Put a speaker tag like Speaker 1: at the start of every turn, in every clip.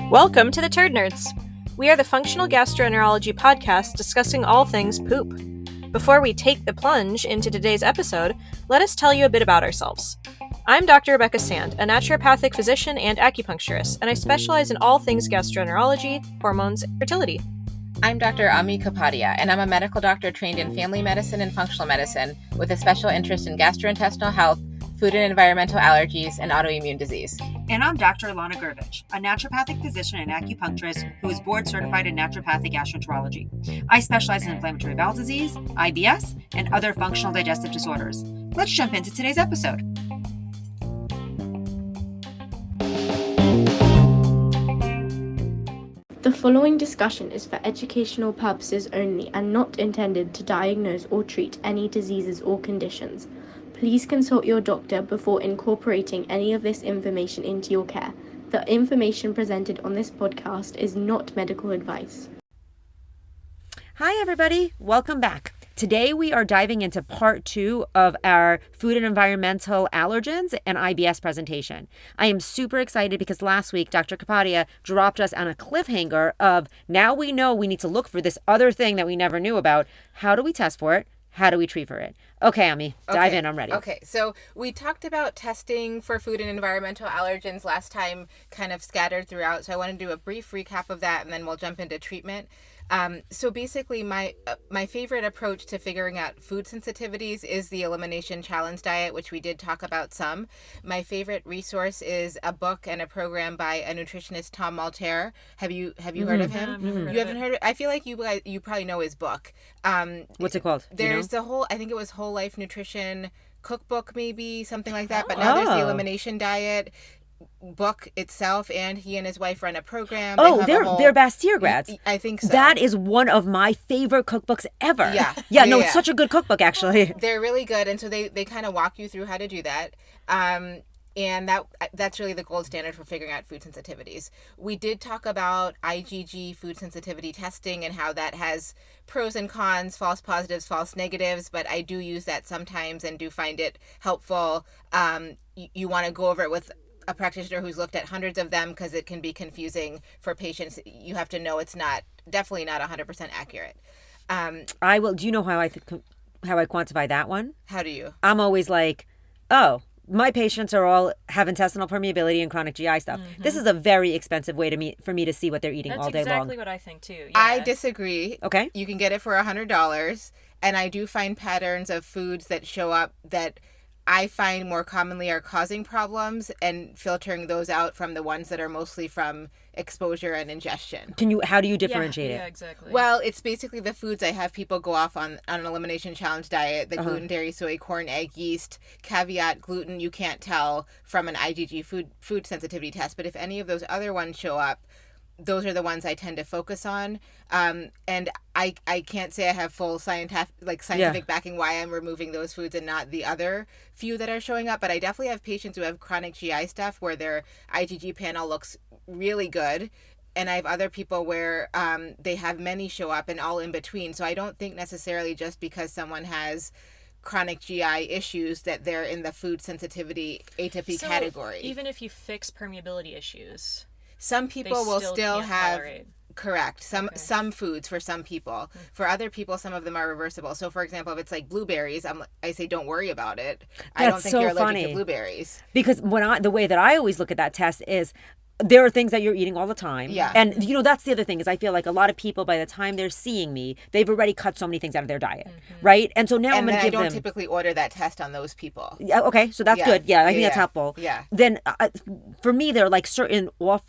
Speaker 1: Welcome to the Turd Nerds. We are the functional gastroenterology podcast discussing all things poop. Before we take the plunge into today's episode, let us tell you a bit about ourselves. I'm Dr. Rebecca Sand, a naturopathic physician and acupuncturist, and I specialize in all things gastroenterology, hormones, and fertility.
Speaker 2: I'm Dr. Kapadia, and I'm a medical doctor trained in family medicine and functional medicine with a special interest in gastrointestinal health, food and environmental allergies, and autoimmune disease.
Speaker 3: And I'm Dr. Ilana Gurvich, a naturopathic physician and acupuncturist who is board certified in naturopathic gastroenterology. I specialize in inflammatory bowel disease, IBS, and other functional digestive disorders. Let's jump into today's episode.
Speaker 4: The following discussion is for educational purposes only and not intended to diagnose or treat any diseases or conditions. Please consult your doctor before incorporating any of this information into your care. The information presented on this podcast is not medical advice.
Speaker 5: Hi, everybody. Welcome back. Today, we are diving into part 2 of our food and environmental allergens and IBS presentation. I am super excited because last week, Dr. Kapadia dropped us on a cliffhanger of now we know we need to look for this other thing that we never knew about. How do we test for it? How do we treat for it? Okay, Ami, dive in. I'm ready.
Speaker 2: Okay, so we talked about testing for food and environmental allergens last time, kind of scattered throughout. So I want to do a brief recap of that, and then we'll jump into treatment. So basically, my favorite approach to figuring out food sensitivities is the elimination challenge diet, which we did talk about some. My favorite resource is a book and a program by a nutritionist, Tom Malter. Have you heard of him? You haven't heard of it? I feel like you probably know his book.
Speaker 5: What's it called?
Speaker 2: There's the whole, I think it was Whole Life Nutrition cookbook, maybe something like that. But now there's the elimination diet book itself, and he and his wife run a program.
Speaker 5: They're Bastyr grads.
Speaker 2: I think so.
Speaker 5: That is one of my favorite cookbooks ever.
Speaker 2: Yeah.
Speaker 5: It's such a good cookbook, actually.
Speaker 2: They're really good, and so they kind of walk you through how to do that. And that's really the gold standard for figuring out food sensitivities. We did talk about IgG food sensitivity testing and how that has pros and cons, false positives, false negatives, but I do use that sometimes and do find it helpful. You want to go over it with a practitioner who's looked at hundreds of them because it can be confusing for patients. You have to know it's definitely not 100% accurate.
Speaker 5: I will. Do you know how I quantify that one?
Speaker 2: How do you?
Speaker 5: I'm always like, my patients have intestinal permeability and chronic GI stuff. Mm-hmm. This is a very expensive way for me to see what they're eating all day long.
Speaker 1: That's exactly what I think too. Yeah.
Speaker 2: I disagree.
Speaker 5: Okay.
Speaker 2: You can get it for $100, and I do find patterns of foods that show up that I find more commonly are causing problems, and filtering those out from the ones that are mostly from exposure and ingestion.
Speaker 5: How do you differentiate it?
Speaker 1: Yeah, exactly.
Speaker 2: Well, it's basically the foods I have people go off on an elimination challenge diet, the gluten, dairy, soy, corn, egg, yeast. Caveat, gluten you can't tell from an IgG food sensitivity test, but if any of those other ones show up, those are the ones I tend to focus on. And I can't say I have full scientific backing why I'm removing those foods and not the other few that are showing up. But I definitely have patients who have chronic GI stuff where their IgG panel looks really good. And I have other people where they have many show up and all in between. So I don't think necessarily just because someone has chronic GI issues that they're in the food sensitivity atopy category.
Speaker 1: Even if you fix permeability issues,
Speaker 2: some people will still have
Speaker 1: tolerate.
Speaker 2: Correct. Some foods for some people. Mm-hmm. For other people, some of them are reversible. So, for example, if it's like blueberries, I say don't worry about it. I don't think you're allergic to blueberries.
Speaker 5: Because the way that I always look at that test is there are things that you're eating all the time.
Speaker 2: Yeah.
Speaker 5: And, that's the other thing is I feel like a lot of people, by the time they're seeing me, they've already cut so many things out of their diet. Mm-hmm. Right? And so now I'm going to give them...
Speaker 2: I don't typically order that test on those people.
Speaker 5: Yeah, okay. So that's good. Yeah, I think that's helpful.
Speaker 2: Yeah.
Speaker 5: Then for me, there are like certain off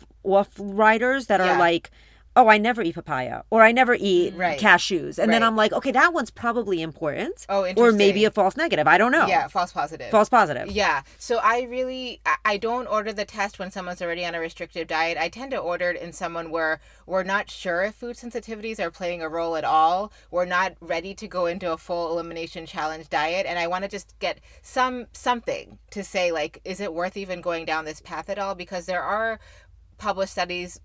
Speaker 5: riders that are like, oh, I never eat papaya or I never eat cashews. And then I'm like, okay, that one's probably important.
Speaker 2: Oh, interesting.
Speaker 5: Or maybe a false negative. I don't know.
Speaker 2: Yeah, false positive.
Speaker 5: False positive.
Speaker 2: Yeah. So I don't order the test when someone's already on a restrictive diet. I tend to order it in someone where we're not sure if food sensitivities are playing a role at all. We're not ready to go into a full elimination challenge diet. And I want to just get something to say, like, is it worth even going down this path at all? Because there are published studies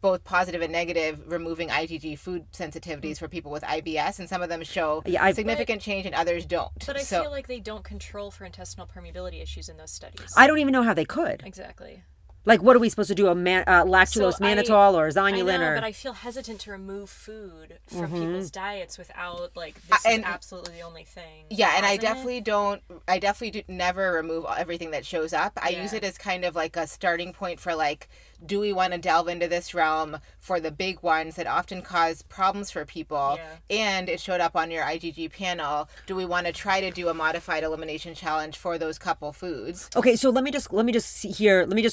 Speaker 2: both positive and negative removing IgG food sensitivities for people with IBS, and some of them show significant change and others don't.
Speaker 1: But I feel like they don't control for intestinal permeability issues in those studies.
Speaker 5: I don't even know how they could.
Speaker 1: Exactly.
Speaker 5: Like, what are we supposed to do? Lactulose mannitol or zonulin?
Speaker 1: I know, but I feel hesitant to remove food from people's diets without, like, this is absolutely the only thing.
Speaker 2: Yeah, and I definitely never remove everything that shows up. I use it as kind of like a starting point for, like, do we want to delve into this realm for the big ones that often cause problems for people? Yeah. And it showed up on your IgG panel. Do we want to try to do a modified elimination challenge for those couple foods?
Speaker 5: Okay, so let me just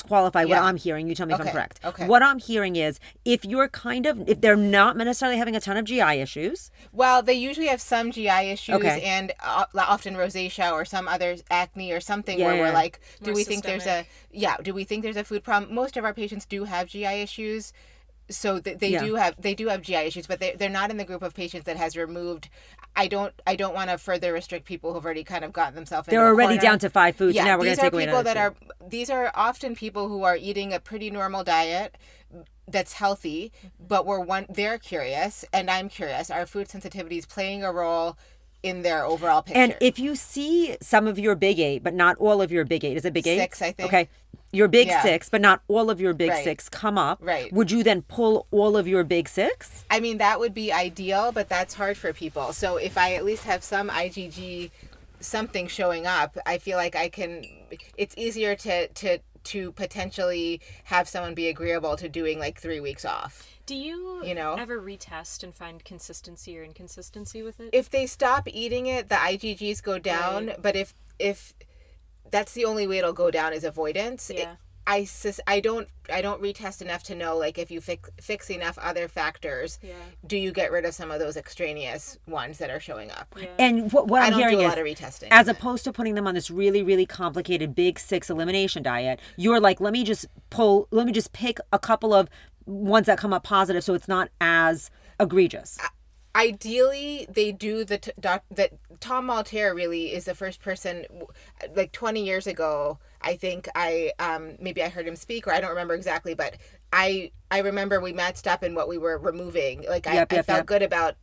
Speaker 5: qualify what I'm hearing. You tell me if I'm correct.
Speaker 2: Okay.
Speaker 5: What I'm hearing is if they're not necessarily having a ton of GI issues.
Speaker 2: Well, they usually have some GI issues and often rosacea or some other acne or something where we're like, do we think there's a food problem? Most of our patients do have GI issues, so they do have GI issues, but they're not in the group of patients that has removed. I don't want to further restrict people who've already kind of gotten themselves into
Speaker 5: they're already
Speaker 2: corner.
Speaker 5: down to 5 foods.
Speaker 2: Yeah,
Speaker 5: now we're going to take away another
Speaker 2: these are often people who are eating a pretty normal diet that's healthy, but they're curious and I'm curious. Are food sensitivities playing a role in their overall picture?
Speaker 5: And if you see some of your big 8, but not all of your big 8, is it big 8?
Speaker 2: 6, I think.
Speaker 5: Okay. Your big 6, but not all of your big 6 come up.
Speaker 2: Right.
Speaker 5: Would you then pull all of your big 6?
Speaker 2: I mean, that would be ideal, but that's hard for people. So if I at least have some IgG something showing up, I feel like it's easier to potentially have someone be agreeable to doing like 3 weeks off.
Speaker 1: Do you ever retest and find consistency or inconsistency with it?
Speaker 2: If they stop eating it, the IgGs go down. Right. But if that's the only way it'll go down is avoidance.
Speaker 1: Yeah.
Speaker 2: I don't retest enough to know, like, if you fix enough other factors, do you get rid of some of those extraneous ones that are showing up?
Speaker 5: Yeah. And what I'm hearing is,
Speaker 2: I don't do a lot of retesting.
Speaker 5: As opposed to putting them on this really, really complicated big 6 elimination diet, you're like, let me just pick a couple of ones that come up positive so it's not as egregious.
Speaker 2: Ideally, they do that. Tom Maltaire really is the first person, like 20 years ago, I think maybe I heard him speak, or I don't remember exactly, but I remember we matched up in what we were removing. Like I felt good about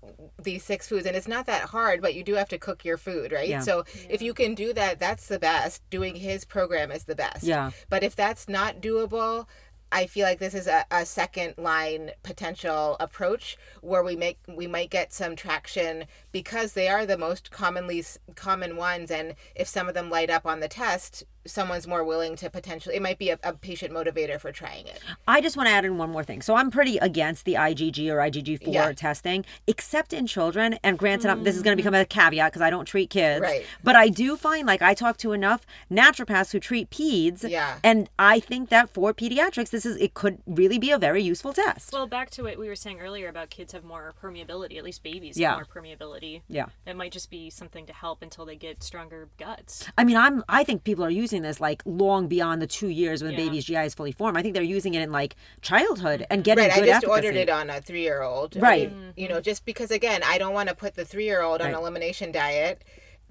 Speaker 2: these 6 foods, and it's not that hard, but you do have to cook your food, right? Yeah. So if you can do that, that's the best. Doing his program is the best.
Speaker 5: Yeah.
Speaker 2: But if that's not doable, I feel like this is a second line potential approach where we might get some traction because they are the most common ones, and if some of them light up on the test, someone's more willing to potentially, it might be a patient motivator for trying it.
Speaker 5: I just want to add in one more thing. So I'm pretty against the IgG or IgG4 testing, except in children. And granted, this is going to become a caveat because I don't treat kids.
Speaker 2: Right.
Speaker 5: But I do find, like, I talk to enough naturopaths who treat peds.
Speaker 2: Yeah.
Speaker 5: And I think that for pediatrics, it could really be a very useful test.
Speaker 1: Well, back to what we were saying earlier about kids have more permeability, at least babies have more permeability.
Speaker 5: Yeah.
Speaker 1: It might just be something to help until they get stronger guts.
Speaker 5: I mean, I think people are using this like long beyond the 2 years when baby's GI is fully formed. I think they're using it in like childhood and getting good efficacy.
Speaker 2: I just ordered it on a 3-year-old.
Speaker 5: Right.
Speaker 2: I mean, just because, again, I don't want to put the 3-year-old on elimination diet,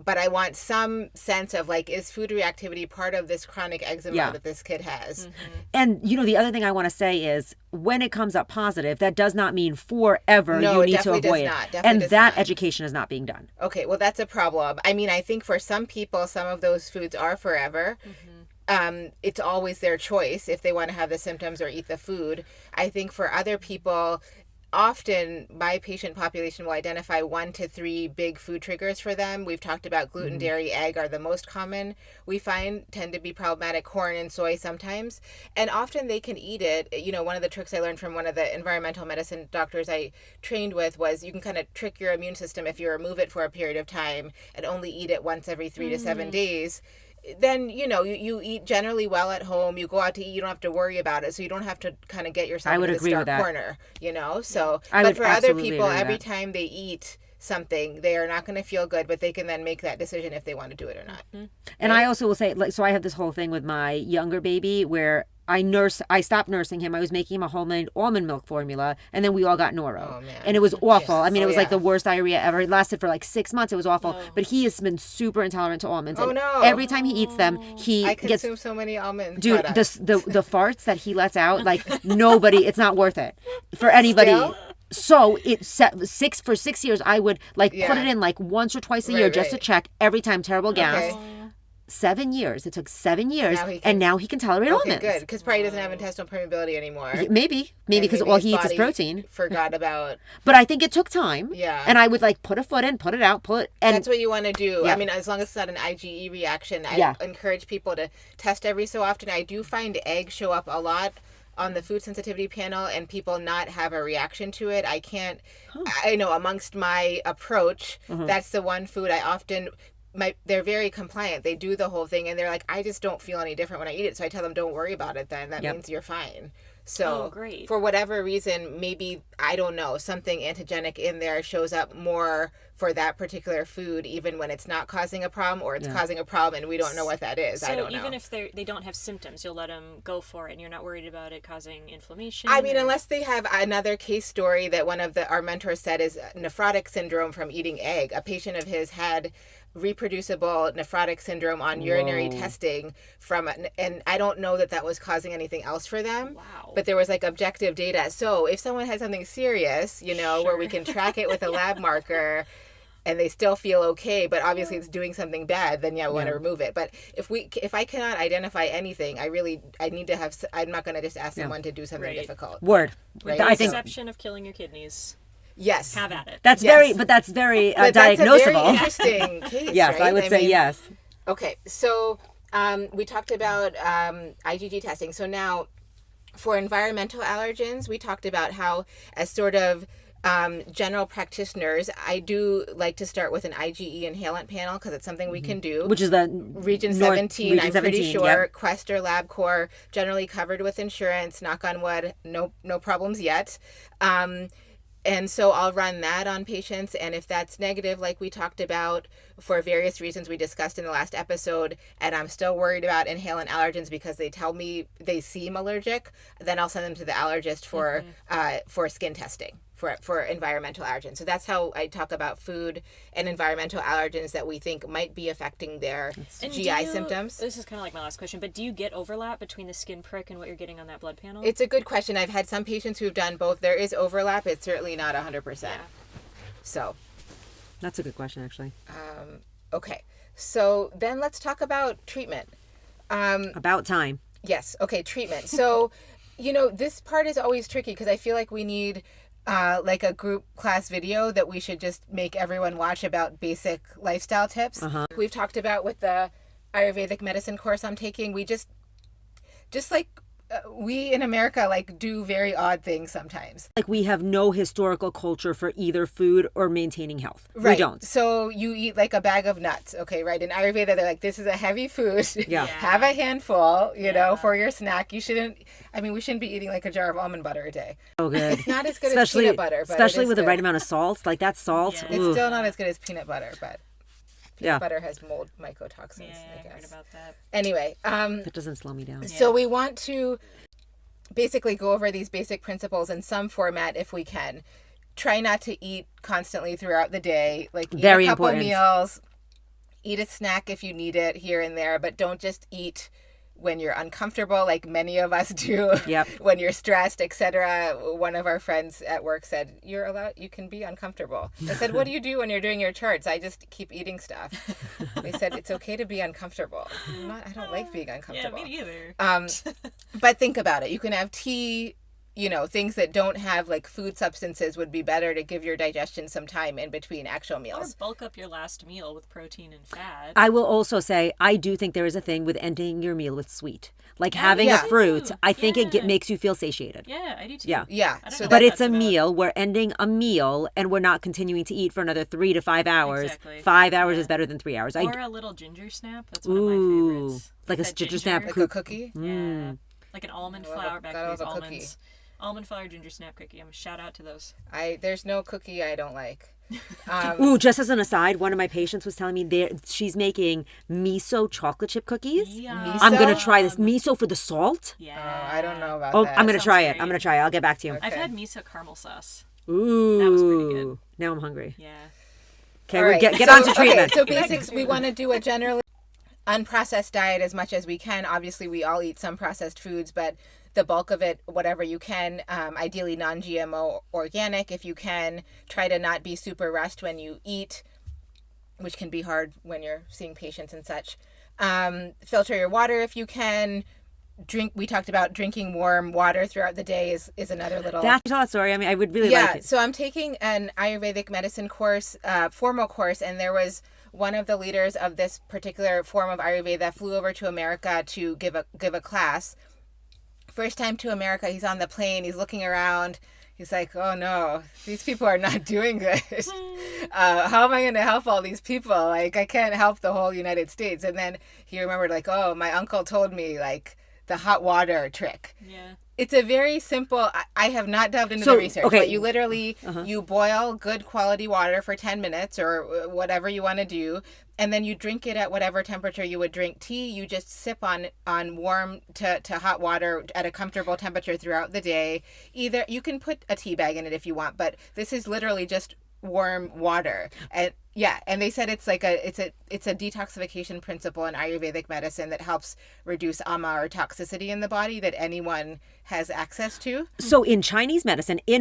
Speaker 2: but I want some sense of, like, is food reactivity part of this chronic eczema that this kid has?
Speaker 5: And, the other thing I want to say is when it comes up positive, that does not mean forever you need to avoid it. And that education is not being done.
Speaker 2: Okay, well, that's a problem. I mean, I think for some people, some of those foods are forever. It's always their choice if they want to have the symptoms or eat the food. I think for other people, often my patient population will identify 1 to 3 big food triggers for them. We've talked about gluten, dairy, egg are the most common. We find tend to be problematic, corn and soy sometimes. And often they can eat it. One of the tricks I learned from one of the environmental medicine doctors I trained with was you can kind of trick your immune system if you remove it for a period of time and only eat it once every 3 to 7 days. Then, you eat generally well at home. You go out to eat, you don't have to worry about it. So you don't have to kind of get yourself in the stark corner, So, but for other people, every time they eat something, they are not going to feel good, but they can then make that decision if they want to do it or not.
Speaker 5: And I also will say, like, so I have this whole thing with my younger baby where I stopped nursing him. I was making him a homemade almond milk formula, and then we all got noro.
Speaker 2: Oh, man.
Speaker 5: And it was awful.
Speaker 2: Yes.
Speaker 5: I mean, it was
Speaker 2: yeah.
Speaker 5: like the worst diarrhea ever. It lasted for like 6 months. It was awful. But he has been super intolerant to almonds.
Speaker 2: Oh,
Speaker 5: and
Speaker 2: no.
Speaker 5: every time he eats them, he
Speaker 2: I
Speaker 5: gets...
Speaker 2: consume so many almond
Speaker 5: Dude,
Speaker 2: products.
Speaker 5: the farts that he lets out, like nobody, it's not worth it for anybody.
Speaker 2: Still?
Speaker 5: So for 6 years, I would like put it in like once or twice a year just to check every time. Terrible gas.
Speaker 2: Okay.
Speaker 5: 7 years. It took 7 years,
Speaker 2: and
Speaker 5: now he can tolerate
Speaker 2: okay,
Speaker 5: almonds.
Speaker 2: good, because probably doesn't have intestinal permeability anymore.
Speaker 5: Maybe because all he eats is protein.
Speaker 2: Forgot about.
Speaker 5: But I think it took time.
Speaker 2: Yeah.
Speaker 5: And I would like put a foot in, put it out, pull it. And
Speaker 2: That's what you want to do.
Speaker 5: Yeah.
Speaker 2: I mean, as long as it's not an IgE reaction, I encourage people to test every so often. I do find eggs show up a lot on the food sensitivity panel and people not have a reaction to it. I know amongst my approach, that's the one food I often... they're very compliant. They do the whole thing and they're like, I just don't feel any different when I eat it. So I tell them, don't worry about it then. That means you're fine. So
Speaker 1: great.
Speaker 2: For whatever reason, maybe, I don't know, something antigenic in there shows up more for that particular food, even when it's not causing a problem or it's causing a problem and we don't know what that is. I don't know.
Speaker 1: So even if they don't have symptoms, you'll let them go for it and you're not worried about it causing inflammation?
Speaker 2: I mean, unless they have another case story that one of our mentors said is nephrotic syndrome from eating egg. A patient of his had reproducible nephrotic syndrome on urinary testing and I don't know that was causing anything else for them.
Speaker 1: Wow.
Speaker 2: But there was like objective data. So if someone has something serious, where we can track it with a lab marker and they still feel okay, but obviously it's doing something bad, then we want to remove it. But if I cannot identify anything, I need to have, I'm not going to just ask someone to do something difficult.
Speaker 5: Word.
Speaker 2: Right?
Speaker 5: I think
Speaker 1: Exception of killing your kidneys.
Speaker 2: Yes.
Speaker 1: Have at it.
Speaker 5: That's very diagnosable.
Speaker 2: That's a very interesting case,
Speaker 5: yes,
Speaker 2: right?
Speaker 5: I would say yes.
Speaker 2: Okay, so we talked about IgG testing. So now, for environmental allergens, we talked about how, as sort of general practitioners, I do like to start with an IgE inhalant panel because it's something we can do.
Speaker 5: Which is the
Speaker 2: Region 17, I'm pretty sure.
Speaker 5: Yep.
Speaker 2: Quest or LabCorp, generally covered with insurance. Knock on wood, no problems yet. And so I'll run that on patients, and if that's negative, like we talked about, for various reasons we discussed in the last episode, and I'm still worried about inhalant allergens because they tell me they seem allergic, then I'll send them to the allergist for skin testing for environmental allergens. So that's how I talk about food and environmental allergens that we think might be affecting their GI symptoms.
Speaker 1: This is kind of like my last question, but do you get overlap between the skin prick and what you're getting on that blood panel?
Speaker 2: It's a good question. I've had some patients who've done both. There is overlap. It's certainly not 100%.
Speaker 1: Yeah.
Speaker 2: So
Speaker 5: that's a good question, actually.
Speaker 2: Okay. So then let's talk about treatment.
Speaker 5: About time.
Speaker 2: Yes. Okay. Treatment. So, this part is always tricky because I feel like we need like a group class video that we should just make everyone watch about basic lifestyle tips. We've talked about with the Ayurvedic medicine course I'm taking, we just like we in America do very odd things sometimes.
Speaker 5: Like we have no historical culture for either food or maintaining health.
Speaker 2: Right.
Speaker 5: We don't.
Speaker 2: So you eat like a bag of nuts, okay, right? In Ayurveda, they're like, this is a heavy food.
Speaker 5: Yeah.
Speaker 2: Have a handful, for your snack. We shouldn't be eating like a jar of almond butter a day.
Speaker 5: Oh, good.
Speaker 2: It's not as good as peanut butter. But
Speaker 5: especially with
Speaker 2: good.
Speaker 5: the right amount of salt. Like that salt.
Speaker 1: Yeah.
Speaker 2: It's still not as good as peanut butter, but peanut butter has mold mycotoxins, I guess.
Speaker 1: I heard about that.
Speaker 2: Anyway.
Speaker 5: That doesn't slow me down.
Speaker 2: So we want to basically go over these basic principles in some format if we can. Try not to eat constantly throughout the day. Like eat
Speaker 5: Very
Speaker 2: a couple
Speaker 5: important.
Speaker 2: meals, eat a snack if you need it here and there, but don't just eat when you're uncomfortable like many of us do.
Speaker 5: Yep.
Speaker 2: When you're stressed, etc. One of our friends at work said, you can be uncomfortable. I said, what do you do when you're doing your charts? I just keep eating stuff. They said, it's okay to be uncomfortable. I don't like being uncomfortable.
Speaker 1: Yeah, me neither.
Speaker 2: But think about it. You can have tea, things that don't have like food substances would be better to give your digestion some time in between actual
Speaker 1: Or
Speaker 2: meals.
Speaker 1: bulk up your last meal with protein and fat.
Speaker 5: I will also say, I do think there is a thing with ending your meal with sweet. Like having a fruit, I think it makes you feel satiated.
Speaker 1: Yeah, I do too.
Speaker 5: Yeah.
Speaker 2: Yeah.
Speaker 1: I don't
Speaker 2: So
Speaker 1: know
Speaker 5: But
Speaker 1: what
Speaker 5: it's
Speaker 1: that's
Speaker 5: a
Speaker 1: about.
Speaker 5: meal. We're ending a meal and we're not continuing to eat for another 3 to 5 hours.
Speaker 1: Exactly.
Speaker 5: 5 hours is better than 3 hours.
Speaker 1: Or a little ginger snap. That's one of my favorites.
Speaker 5: Like a
Speaker 1: That
Speaker 5: ginger snap
Speaker 2: like a cookie.
Speaker 1: Yeah. Like an almond flour back
Speaker 2: gotta
Speaker 1: to these
Speaker 2: have a cookie.
Speaker 1: almonds. Almond flour ginger snap cookie. I'm gonna shout out to those.
Speaker 2: There's no cookie I don't like.
Speaker 5: Ooh, just as an aside, one of my patients was telling me she's making miso chocolate chip cookies.
Speaker 1: Yeah.
Speaker 5: I'm going to try this. Miso for the salt?
Speaker 1: Yeah.
Speaker 2: Oh, I don't know about
Speaker 5: Oh,
Speaker 2: that.
Speaker 5: I'm going to
Speaker 1: sounds
Speaker 5: try it.
Speaker 1: great.
Speaker 5: I'm going to try it. I'll get back to you.
Speaker 1: I've had miso caramel sauce.
Speaker 5: Ooh.
Speaker 1: That was pretty good.
Speaker 5: Now I'm hungry.
Speaker 1: Yeah.
Speaker 5: Okay,
Speaker 2: All
Speaker 5: we'll
Speaker 2: right.
Speaker 5: get on to treatment.
Speaker 2: So basics, we want to do a generally unprocessed diet as much as we can. Obviously, we all eat some processed foods, but the bulk of it, whatever you can, ideally non-GMO organic if you can. Try to not be super rushed when you eat, which can be hard when you're seeing patients and such. Filter your water if you can. We talked about drinking warm water throughout the day is another little...
Speaker 5: That's a story. I mean, I would really like it.
Speaker 2: So I'm taking an Ayurvedic medicine course, formal course, and there was one of the leaders of this particular form of Ayurveda flew over to America to give a class. First time to America, he's on the plane, he's looking around, he's like, oh no, these people are not doing good. How am I going to help all these people? Like, I can't help the whole United States. And then he remembered, like, oh, my uncle told me, like, the hot water trick.
Speaker 1: Yeah.
Speaker 2: It's a very simple, I have not delved into
Speaker 5: So,
Speaker 2: the research,
Speaker 5: okay.
Speaker 2: but you literally, you boil good quality water for 10 minutes or whatever you want to do, and then you drink it at whatever temperature you would drink tea. You just sip on warm to hot water at a comfortable temperature throughout the day. Either you can put a tea bag in it if you want, but this is literally just warm water. And yeah, and they said it's like it's a detoxification principle in Ayurvedic medicine that helps reduce ama or toxicity in the body that anyone has access to.
Speaker 5: So in Chinese medicine, me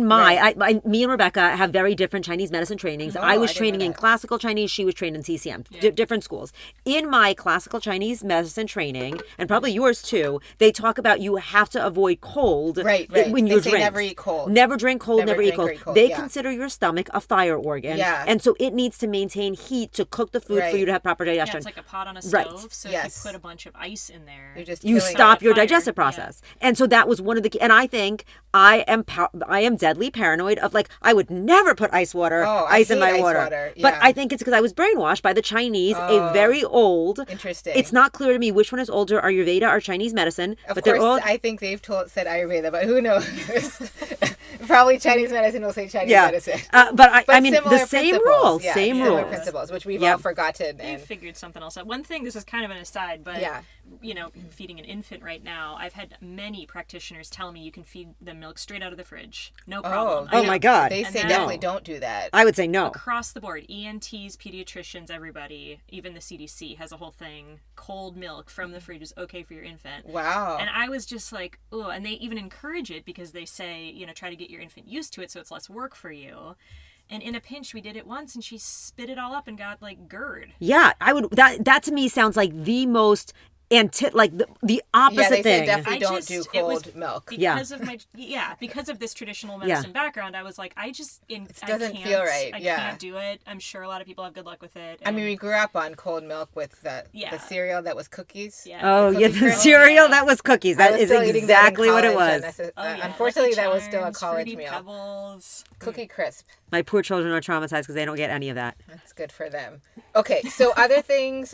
Speaker 5: and Rebecca have very different Chinese medicine trainings. I was training in classical Chinese. She was trained in TCM, different schools. In my classical Chinese medicine training, and probably yours too, they talk about you have to avoid cold
Speaker 2: Right.
Speaker 5: when
Speaker 2: They
Speaker 5: you
Speaker 2: say
Speaker 5: drink.
Speaker 2: never eat cold.
Speaker 5: Never drink cold, never eat
Speaker 2: drink
Speaker 5: cold.
Speaker 2: very
Speaker 5: They
Speaker 2: yeah.
Speaker 5: consider your stomach a fire organ.
Speaker 2: Yeah.
Speaker 5: And so it needs to maintain heat to cook the food for you to have proper
Speaker 1: Yeah,
Speaker 5: digestion.
Speaker 1: it's like a pot on a
Speaker 5: Right.
Speaker 1: stove. So
Speaker 2: Yes.
Speaker 1: if you put a bunch of ice in there,
Speaker 2: You're just
Speaker 5: You
Speaker 2: killing
Speaker 5: stop
Speaker 2: it.
Speaker 5: your
Speaker 1: fire.
Speaker 5: digestive process. And so that was one of the and I think I am deadly paranoid of like I would never put ice in
Speaker 2: I hate
Speaker 5: my
Speaker 2: ice
Speaker 5: water.
Speaker 2: water.
Speaker 5: But
Speaker 2: Yeah.
Speaker 5: I think it's because I was brainwashed by the Chinese, a very old.
Speaker 2: Interesting.
Speaker 5: It's not clear to me which one is older, Ayurveda or Chinese medicine.
Speaker 2: Of
Speaker 5: but
Speaker 2: course,
Speaker 5: they're all
Speaker 2: I think they've said Ayurveda, but who knows? Probably Chinese medicine will say Chinese medicine.
Speaker 5: but I mean
Speaker 2: similar
Speaker 5: the same
Speaker 2: principles.
Speaker 5: rules,
Speaker 2: Yeah,
Speaker 5: same
Speaker 2: similar
Speaker 5: rules.
Speaker 2: principles, which we've
Speaker 5: Yep.
Speaker 2: all forgotten.
Speaker 1: they
Speaker 2: And
Speaker 1: figured something else out. One thing, this is kind of an aside, but
Speaker 2: Yeah.
Speaker 1: feeding an infant right now, I've had many practitioners tell me you can feed them milk straight out of the fridge, no problem.
Speaker 5: Oh my God.
Speaker 2: they
Speaker 1: And
Speaker 2: say
Speaker 1: then-
Speaker 2: definitely don't do that.
Speaker 5: I would say no.
Speaker 1: Across the board, ENTs, pediatricians, everybody, even the CDC has a whole thing. Cold milk from the fridge is okay for your infant.
Speaker 2: Wow.
Speaker 1: And I was just like, oh, and they even encourage it because they say, try to get your infant used to it so it's less work for you. And in a pinch, we did it once and she spit it all up and got like GERD.
Speaker 5: Yeah, I would. That to me sounds like the most the opposite
Speaker 2: yeah, they
Speaker 5: thing.
Speaker 2: say definitely
Speaker 1: I
Speaker 2: don't
Speaker 1: just-
Speaker 2: do
Speaker 1: it was
Speaker 2: cold milk.
Speaker 1: Because of my because of this traditional medicine background, I was like, I
Speaker 2: doesn't
Speaker 1: can't,
Speaker 2: feel right.
Speaker 1: I
Speaker 2: Yeah.
Speaker 1: can't do it. I'm sure a lot of people have good luck with it.
Speaker 2: I mean,
Speaker 1: and-
Speaker 2: we grew up on cold milk with the
Speaker 1: Yeah.
Speaker 2: cereal that was cookies.
Speaker 1: Yeah.
Speaker 5: Oh
Speaker 2: The
Speaker 5: yeah,
Speaker 2: Cookie
Speaker 5: the
Speaker 2: Crisp.
Speaker 5: cereal
Speaker 1: Yeah.
Speaker 5: that was cookies.
Speaker 2: I
Speaker 5: That
Speaker 2: was
Speaker 5: is
Speaker 2: still eating that in
Speaker 5: exactly what it
Speaker 2: college,
Speaker 5: was.
Speaker 2: and
Speaker 1: Oh, yeah.
Speaker 2: unfortunately,
Speaker 1: Lucky
Speaker 2: that was still a
Speaker 1: Charms,
Speaker 2: college
Speaker 1: Fruity
Speaker 2: meal.
Speaker 1: Pebbles.
Speaker 2: Cookie Crisp.
Speaker 5: My poor children are traumatized because they don't get any of that.
Speaker 2: That's good for them. Okay, so other things,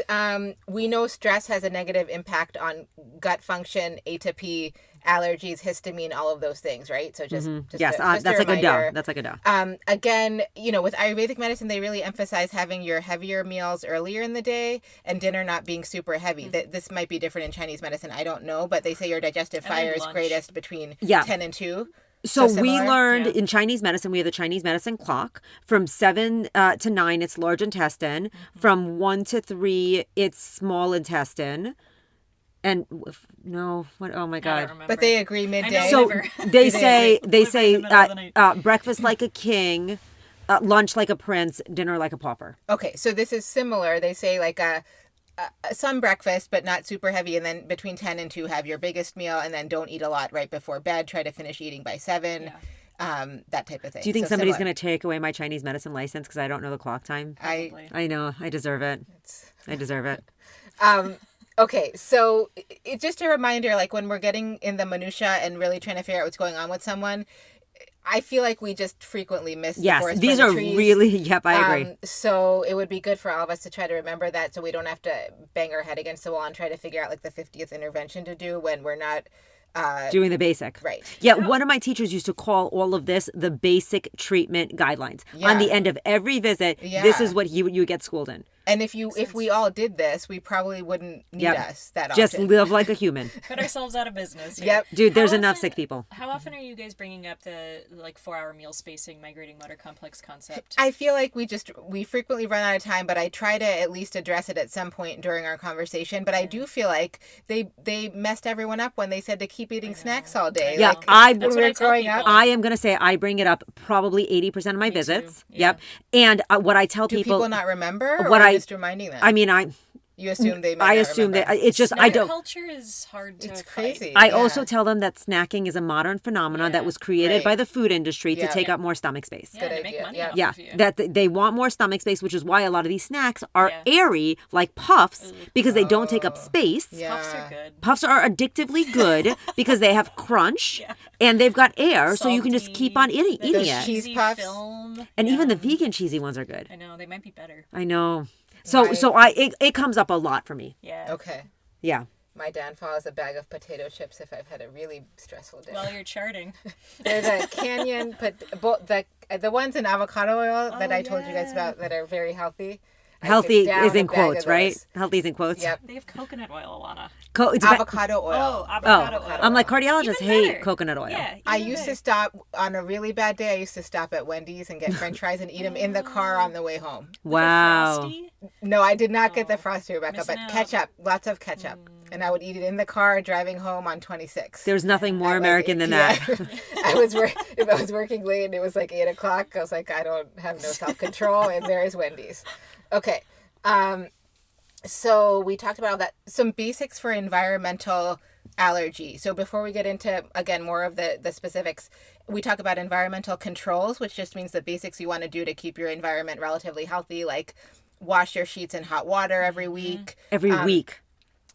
Speaker 2: we know stress has a negative impact on gut function, atopy, allergies, histamine, all of those things, right? So just
Speaker 5: Yes,
Speaker 2: just
Speaker 5: that's like a
Speaker 2: reminder.
Speaker 5: duh. That's like a duh.
Speaker 2: Again, with Ayurvedic medicine, they really emphasize having your heavier meals earlier in the day and dinner not being super heavy. This might be different in Chinese medicine. I don't know, but they say your digestive
Speaker 1: And then
Speaker 2: fire is
Speaker 1: lunch.
Speaker 2: greatest between
Speaker 5: Yeah.
Speaker 2: 10 and 2.
Speaker 5: So we
Speaker 2: similar?
Speaker 5: learned
Speaker 1: Yeah.
Speaker 5: in Chinese medicine, we have the Chinese medicine clock. From 7 to 9, it's large intestine. From 1 to 3, it's small intestine. And oh my
Speaker 1: I don't
Speaker 5: God.
Speaker 1: remember.
Speaker 2: But they agree midday.
Speaker 5: So
Speaker 1: Liver.
Speaker 5: they say
Speaker 1: Liver in the middle of the night.
Speaker 5: breakfast like a king, lunch like a prince, dinner like a pauper.
Speaker 2: Okay, so this is similar. They say like some breakfast, but not super heavy. And then between 10 and 2, have your biggest meal. And then don't eat a lot right before bed. Try to finish eating by 7. That type of thing.
Speaker 5: Do you think
Speaker 2: So
Speaker 5: somebody's
Speaker 2: similar.
Speaker 5: going to take away my Chinese medicine license because I don't know the clock time?
Speaker 1: Probably.
Speaker 5: I know. I deserve it. I deserve it.
Speaker 2: Okay, so it's just a reminder, like when we're getting in the minutia and really trying to figure out what's going on with someone, I feel like we just frequently miss the
Speaker 5: Yes,
Speaker 2: forest
Speaker 5: these
Speaker 2: for the
Speaker 5: are
Speaker 2: trees.
Speaker 5: really, yep, I agree.
Speaker 2: So it would be good for all of us to try to remember that so we don't have to bang our head against the wall and try to figure out like the 50th intervention to do when we're not
Speaker 5: doing the basic.
Speaker 2: Right.
Speaker 5: Yeah, one of my teachers used to call all of this the basic treatment guidelines.
Speaker 2: Yeah.
Speaker 5: On the end of every visit, this is what you would get schooled in.
Speaker 2: And if we all did this, we probably wouldn't need us that often.
Speaker 5: Just live like a human.
Speaker 1: Put ourselves out of business.
Speaker 2: Yep.
Speaker 5: Dude, there's enough sick people.
Speaker 1: How often are you guys bringing up the 4-hour meal spacing migrating motor complex concept?
Speaker 2: I feel like we frequently run out of time, but I try to at least address it at some point during our conversation. But I do feel like they messed everyone up when they said to keep eating snacks all day.
Speaker 5: Yeah,
Speaker 2: when we were growing up.
Speaker 5: I am going to say I bring it up probably 80% of my visits.
Speaker 1: Yeah.
Speaker 5: Yep. And what I tell
Speaker 2: Do people not remember? Or just reminding them? You assume they may
Speaker 5: I
Speaker 2: not
Speaker 5: assume
Speaker 2: remember.
Speaker 5: that it's just
Speaker 1: Snack
Speaker 5: I don't.
Speaker 1: culture is hard to
Speaker 2: It's
Speaker 1: fight.
Speaker 2: crazy.
Speaker 5: I also tell them that snacking is a modern phenomenon that was created
Speaker 2: Right.
Speaker 5: by the food industry to
Speaker 2: Yeah.
Speaker 5: take up more stomach space.
Speaker 1: Yeah, to
Speaker 2: Good
Speaker 1: make
Speaker 2: idea.
Speaker 1: money
Speaker 2: Yeah.
Speaker 1: off
Speaker 5: Yeah,
Speaker 1: of you.
Speaker 5: that they want more stomach space, which is why a lot of these snacks are
Speaker 1: Yeah.
Speaker 5: airy, like puffs, because they don't take up space.
Speaker 2: Yeah.
Speaker 1: Puffs are good.
Speaker 5: Puffs are addictively good because they have crunch and they've got air, so you can just keep on eating
Speaker 2: Those
Speaker 5: it.
Speaker 2: cheese
Speaker 1: Cheesy
Speaker 2: puffs.
Speaker 1: film.
Speaker 5: And even the vegan cheesy ones are good.
Speaker 1: I know, they might be better.
Speaker 5: I know. So it comes up a lot for me.
Speaker 1: Yeah.
Speaker 2: Okay.
Speaker 5: Yeah.
Speaker 2: My downfall is a bag of potato chips if I've had a really stressful day.
Speaker 1: While you're charting.
Speaker 2: They're the Canyon, the ones in avocado oil that I told you guys about that are very healthy. I
Speaker 5: Healthy
Speaker 2: put down
Speaker 5: is
Speaker 2: a
Speaker 5: in
Speaker 2: bag
Speaker 5: quotes,
Speaker 2: of
Speaker 5: right?
Speaker 2: those.
Speaker 5: Healthy is in quotes.
Speaker 2: Yep.
Speaker 1: They have coconut oil, Alana.
Speaker 5: It's
Speaker 2: Avocado oil.
Speaker 1: Avocado oil.
Speaker 5: I'm like, cardiologists
Speaker 1: Even
Speaker 5: hate
Speaker 1: better.
Speaker 5: coconut oil.
Speaker 1: Yeah.
Speaker 2: I
Speaker 1: even
Speaker 2: used
Speaker 1: better.
Speaker 2: to stop on a really bad day. I used to stop at Wendy's and get French fries and eat them in the car on the way home.
Speaker 5: Wow.
Speaker 1: Frosty?
Speaker 2: No, I did not get the Frosty, Rebecca,
Speaker 1: Missing
Speaker 2: but
Speaker 1: out.
Speaker 2: ketchup, lots of ketchup. And I would eat it in the car driving home on 26.
Speaker 5: There's nothing more American than that.
Speaker 2: If I was working late and it was like 8 o'clock, I was like, I don't have no self-control, and there is Wendy's. Okay. So we talked about all that. Some basics for environmental allergy. So before we get into, again, more of the specifics, we talk about environmental controls, which just means the basics you want to do to keep your environment relatively healthy, like wash your sheets in hot water every week.
Speaker 5: Every week.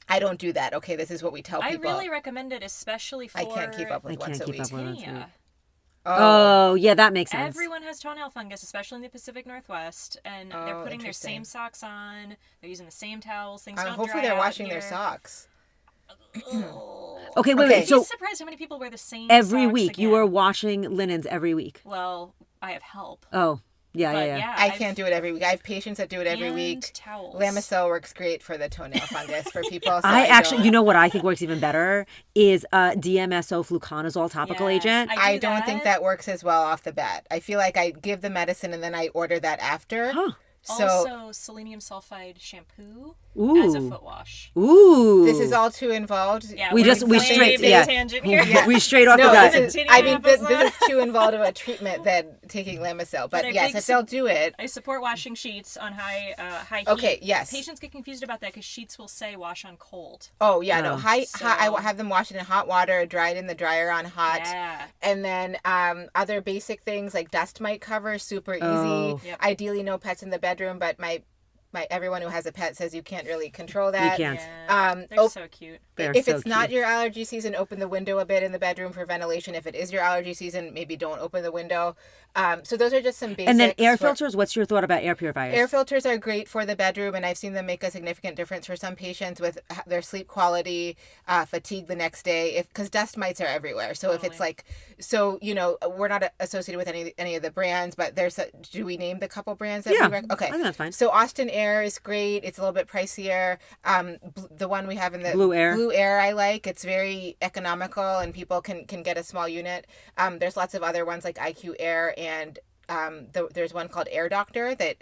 Speaker 2: I don't do that. Okay, this is what we tell
Speaker 1: I
Speaker 2: people.
Speaker 1: really recommend it, especially for
Speaker 2: I can't keep up with once a week.
Speaker 1: tinea.
Speaker 5: Oh, yeah, that makes sense.
Speaker 1: Everyone has toenail fungus, especially in the Pacific Northwest, and they're putting their
Speaker 2: interesting.
Speaker 1: same socks on. They're using the same towels. Things don't
Speaker 2: Hopefully
Speaker 1: dry
Speaker 2: they're
Speaker 1: out
Speaker 2: washing
Speaker 1: here.
Speaker 2: their socks.
Speaker 5: Okay, wait.
Speaker 1: You'd
Speaker 5: So
Speaker 1: be surprised how many people wear the same
Speaker 5: every
Speaker 1: socks
Speaker 5: week
Speaker 1: again.
Speaker 5: you are washing linens every week.
Speaker 1: Well, I have help.
Speaker 5: Oh, yeah,
Speaker 1: But
Speaker 5: yeah.
Speaker 2: I can't do it every week. I have patients that do it every
Speaker 1: And
Speaker 2: week.
Speaker 1: towels.
Speaker 2: Lamisil works great for the toenail fungus for people. So
Speaker 5: I actually,
Speaker 2: don't-
Speaker 5: you know what I think works even better is DMSO fluconazole topical
Speaker 1: Yeah,
Speaker 5: agent.
Speaker 2: I don't think that works as well off the bat. I feel like I give the medicine and then I order that after.
Speaker 5: Huh.
Speaker 2: So
Speaker 1: Also, selenium sulfide shampoo
Speaker 5: Ooh.
Speaker 1: as a foot wash.
Speaker 5: Ooh.
Speaker 2: this is all too involved.
Speaker 1: Yeah,
Speaker 5: We
Speaker 1: we're
Speaker 5: just- we
Speaker 1: way
Speaker 5: straight-
Speaker 1: big
Speaker 5: yeah.
Speaker 1: tangent here.
Speaker 5: We straight off
Speaker 2: No,
Speaker 5: the gut.
Speaker 2: this is, I mean, this is too involved of a treatment than taking Lamisil. But
Speaker 1: I
Speaker 2: yes,
Speaker 1: think
Speaker 2: if they'll do it.
Speaker 1: I support washing sheets on high heat.
Speaker 2: Okay, yes.
Speaker 1: Patients get confused about that because sheets will say wash on cold.
Speaker 2: Oh yeah, no.
Speaker 5: Oh.
Speaker 2: High, I
Speaker 1: So-
Speaker 2: have them wash it in hot water, dry it in the dryer on hot.
Speaker 1: Yeah.
Speaker 2: And then other basic things like dust mite cover, super easy.
Speaker 5: Oh.
Speaker 1: Yep.
Speaker 2: Ideally, no pets in the bedroom, but my everyone who has a pet says you can't really control that.
Speaker 5: You can't.
Speaker 1: Yeah. They're so cute.
Speaker 5: They're
Speaker 2: If
Speaker 5: so
Speaker 2: it's not
Speaker 5: cute.
Speaker 2: your allergy season, open the window a bit in the bedroom for ventilation. If it is your allergy season, maybe don't open the window. So those are just some basics.
Speaker 5: And then air
Speaker 2: for-
Speaker 5: filters, what's your thought about air purifiers?
Speaker 2: Air filters are great for the bedroom, and I've seen them make a significant difference for some patients with their sleep quality, fatigue the next day. Because dust mites are everywhere. So if it's like, we're not associated with any of the brands, but do we name the couple brands that
Speaker 5: Yeah,
Speaker 2: we recommend? Okay,
Speaker 5: I think that's fine.
Speaker 2: So Austin Air is great. It's a little bit pricier. The one we have in the
Speaker 5: Blue Air.
Speaker 2: I like. It's very economical, and people can get a small unit. There's lots of other ones like IQ Air, and there's one called Air Doctor that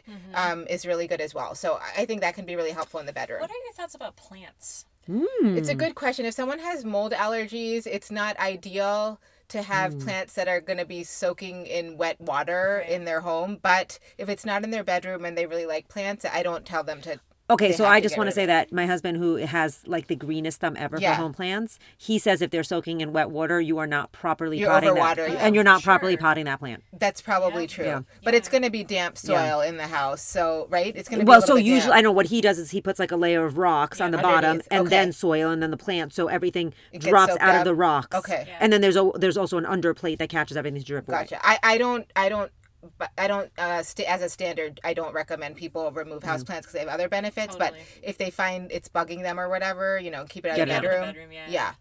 Speaker 2: is really good as well. So I think that can be really helpful in the bedroom.
Speaker 1: What are your thoughts about plants?
Speaker 2: It's a good question. If someone has mold allergies, it's not ideal to have plants that are going to be soaking in wet water in their home. But if it's not in their bedroom and they really like plants, I don't tell them to.
Speaker 5: Okay,
Speaker 2: they
Speaker 5: so
Speaker 2: have
Speaker 5: I
Speaker 2: to
Speaker 5: just
Speaker 2: get
Speaker 5: want
Speaker 2: rid
Speaker 5: to
Speaker 2: of
Speaker 5: say
Speaker 2: it.
Speaker 5: that my husband, who has like the greenest thumb ever
Speaker 2: Yeah.
Speaker 5: for home plants, he says if they're soaking in wet water, you are not properly
Speaker 2: You're
Speaker 5: potting
Speaker 2: overwatering
Speaker 5: that,
Speaker 2: them.
Speaker 5: and you're not
Speaker 1: Sure.
Speaker 5: properly potting that plant.
Speaker 2: That's probably true.
Speaker 5: Yeah.
Speaker 2: But it's going to be damp soil in the house. So, right? It's going to be
Speaker 5: Well,
Speaker 2: a little
Speaker 5: so
Speaker 2: bit
Speaker 5: usually
Speaker 2: damp.
Speaker 5: I know what he does is he puts like a layer of rocks on the bottom,
Speaker 2: underneath.
Speaker 5: and
Speaker 2: Okay.
Speaker 5: then soil, and then the plant, so everything
Speaker 2: gets
Speaker 5: drops
Speaker 2: soaked
Speaker 5: out
Speaker 2: up.
Speaker 5: of the rocks.
Speaker 2: Okay.
Speaker 1: Yeah.
Speaker 5: And then there's also an underplate that catches everything to drip away.
Speaker 2: Gotcha. I don't as a standard, I don't recommend people remove houseplants because they have other benefits.
Speaker 1: Totally.
Speaker 2: But if they find it's bugging them or whatever, keep it out
Speaker 5: Get
Speaker 2: of
Speaker 5: it
Speaker 2: the
Speaker 5: out
Speaker 1: of the
Speaker 2: bedroom.
Speaker 1: bedroom,
Speaker 2: Yeah.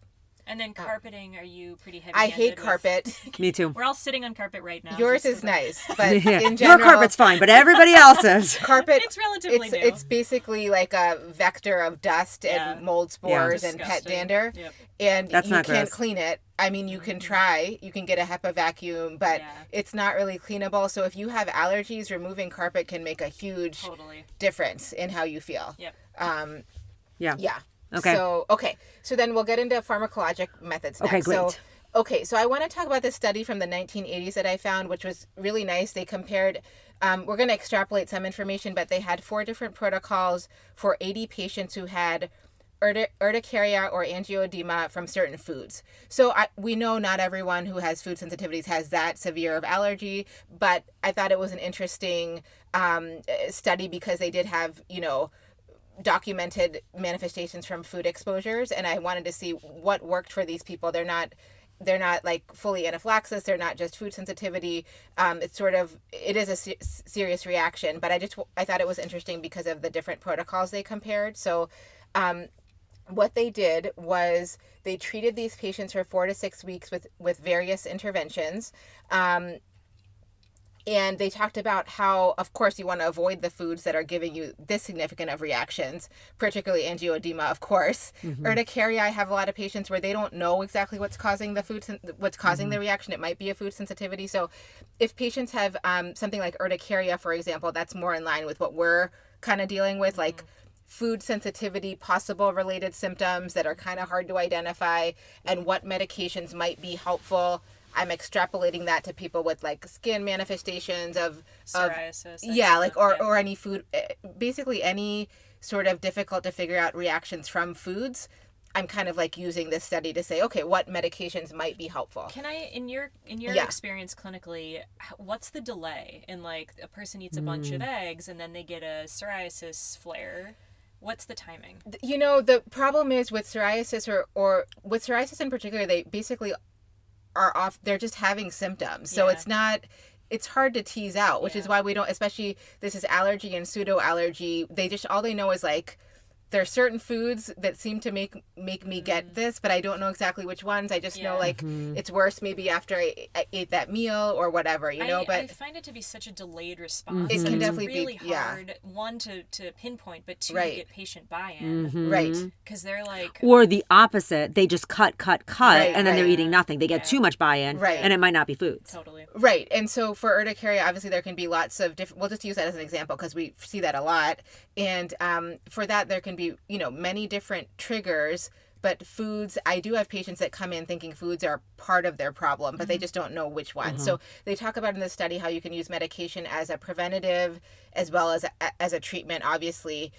Speaker 1: And then carpeting, are you pretty heavy?
Speaker 2: I hate carpet.
Speaker 5: Me too.
Speaker 1: We're all sitting on carpet right now.
Speaker 2: Yours is nice, but in general,
Speaker 5: your carpet's fine, but everybody else's.
Speaker 2: Carpet,
Speaker 1: it's relatively new.
Speaker 2: It's basically like a vector of dust and mold spores and pet dander.
Speaker 1: Yep.
Speaker 2: And
Speaker 5: That's
Speaker 2: you
Speaker 5: not
Speaker 2: can't
Speaker 5: gross.
Speaker 2: clean it. I mean, you can try. You can get a HEPA vacuum, but it's not really cleanable. So if you have allergies, removing carpet can make a huge difference in how you feel.
Speaker 1: Yep.
Speaker 2: Yeah.
Speaker 5: Okay.
Speaker 2: So then we'll get into pharmacologic methods next.
Speaker 5: Okay, great.
Speaker 2: So I want to talk about this study from the 1980s that I found, which was really nice. They compared, we're going to extrapolate some information, but they had 4 different protocols for 80 patients who had urticaria or angioedema from certain foods. So we know not everyone who has food sensitivities has that severe of allergy, but I thought it was an interesting study because they did have, documented manifestations from food exposures, and I wanted to see what worked for these people. They're not like fully anaphylaxis. They're not just food sensitivity. It is a serious reaction, but I thought it was interesting because of the different protocols they compared. So what they did was they treated these patients for 4 to 6 weeks with various interventions. And they talked about how, of course, you want to avoid the foods that are giving you this significant of reactions, particularly angioedema, of course. Urticaria, I have a lot of patients where they don't know exactly what's causing the reaction. It might be a food sensitivity. So if patients have something like urticaria, for example, that's more in line with what we're kind of dealing with, like food sensitivity, possible related symptoms that are kind of hard to identify, and what medications might be helpful. I'm extrapolating that to people with like skin manifestations of
Speaker 1: psoriasis.
Speaker 2: Or any food, basically any sort of difficult to figure out reactions from foods. I'm kind of like using this study to say, okay, what medications might be helpful.
Speaker 1: Can I, in your experience clinically, what's the delay in like a person eats a bunch of eggs and then they get a psoriasis flare? What's the timing?
Speaker 2: The problem is with psoriasis or with psoriasis in particular, they basically are off. They're just having symptoms. So it's hard to tease out, which is why we don't, especially this is allergy and pseudo allergy. All they know is like, there are certain foods that seem to make me get this, but I don't know exactly which ones. I just know like it's worse maybe after I ate that meal or whatever, But
Speaker 1: I find it to be such a delayed response.
Speaker 2: It can definitely
Speaker 1: really
Speaker 2: be
Speaker 1: hard. One to pinpoint, but 2 to get patient buy-in.
Speaker 2: Right.
Speaker 1: Because they're like,
Speaker 5: or the opposite, they just cut, and then they're eating nothing. They get too much buy-in, and it might not be foods.
Speaker 1: Totally.
Speaker 2: Right. And so for urticaria, obviously there can be lots of different, we'll just use that as an example because we see that a lot. And for that, there can be, many different triggers, but foods, I do have patients that come in thinking foods are part of their problem, but they just don't know which one. So they talk about in this study how you can use medication as a preventative as well as a treatment, obviously,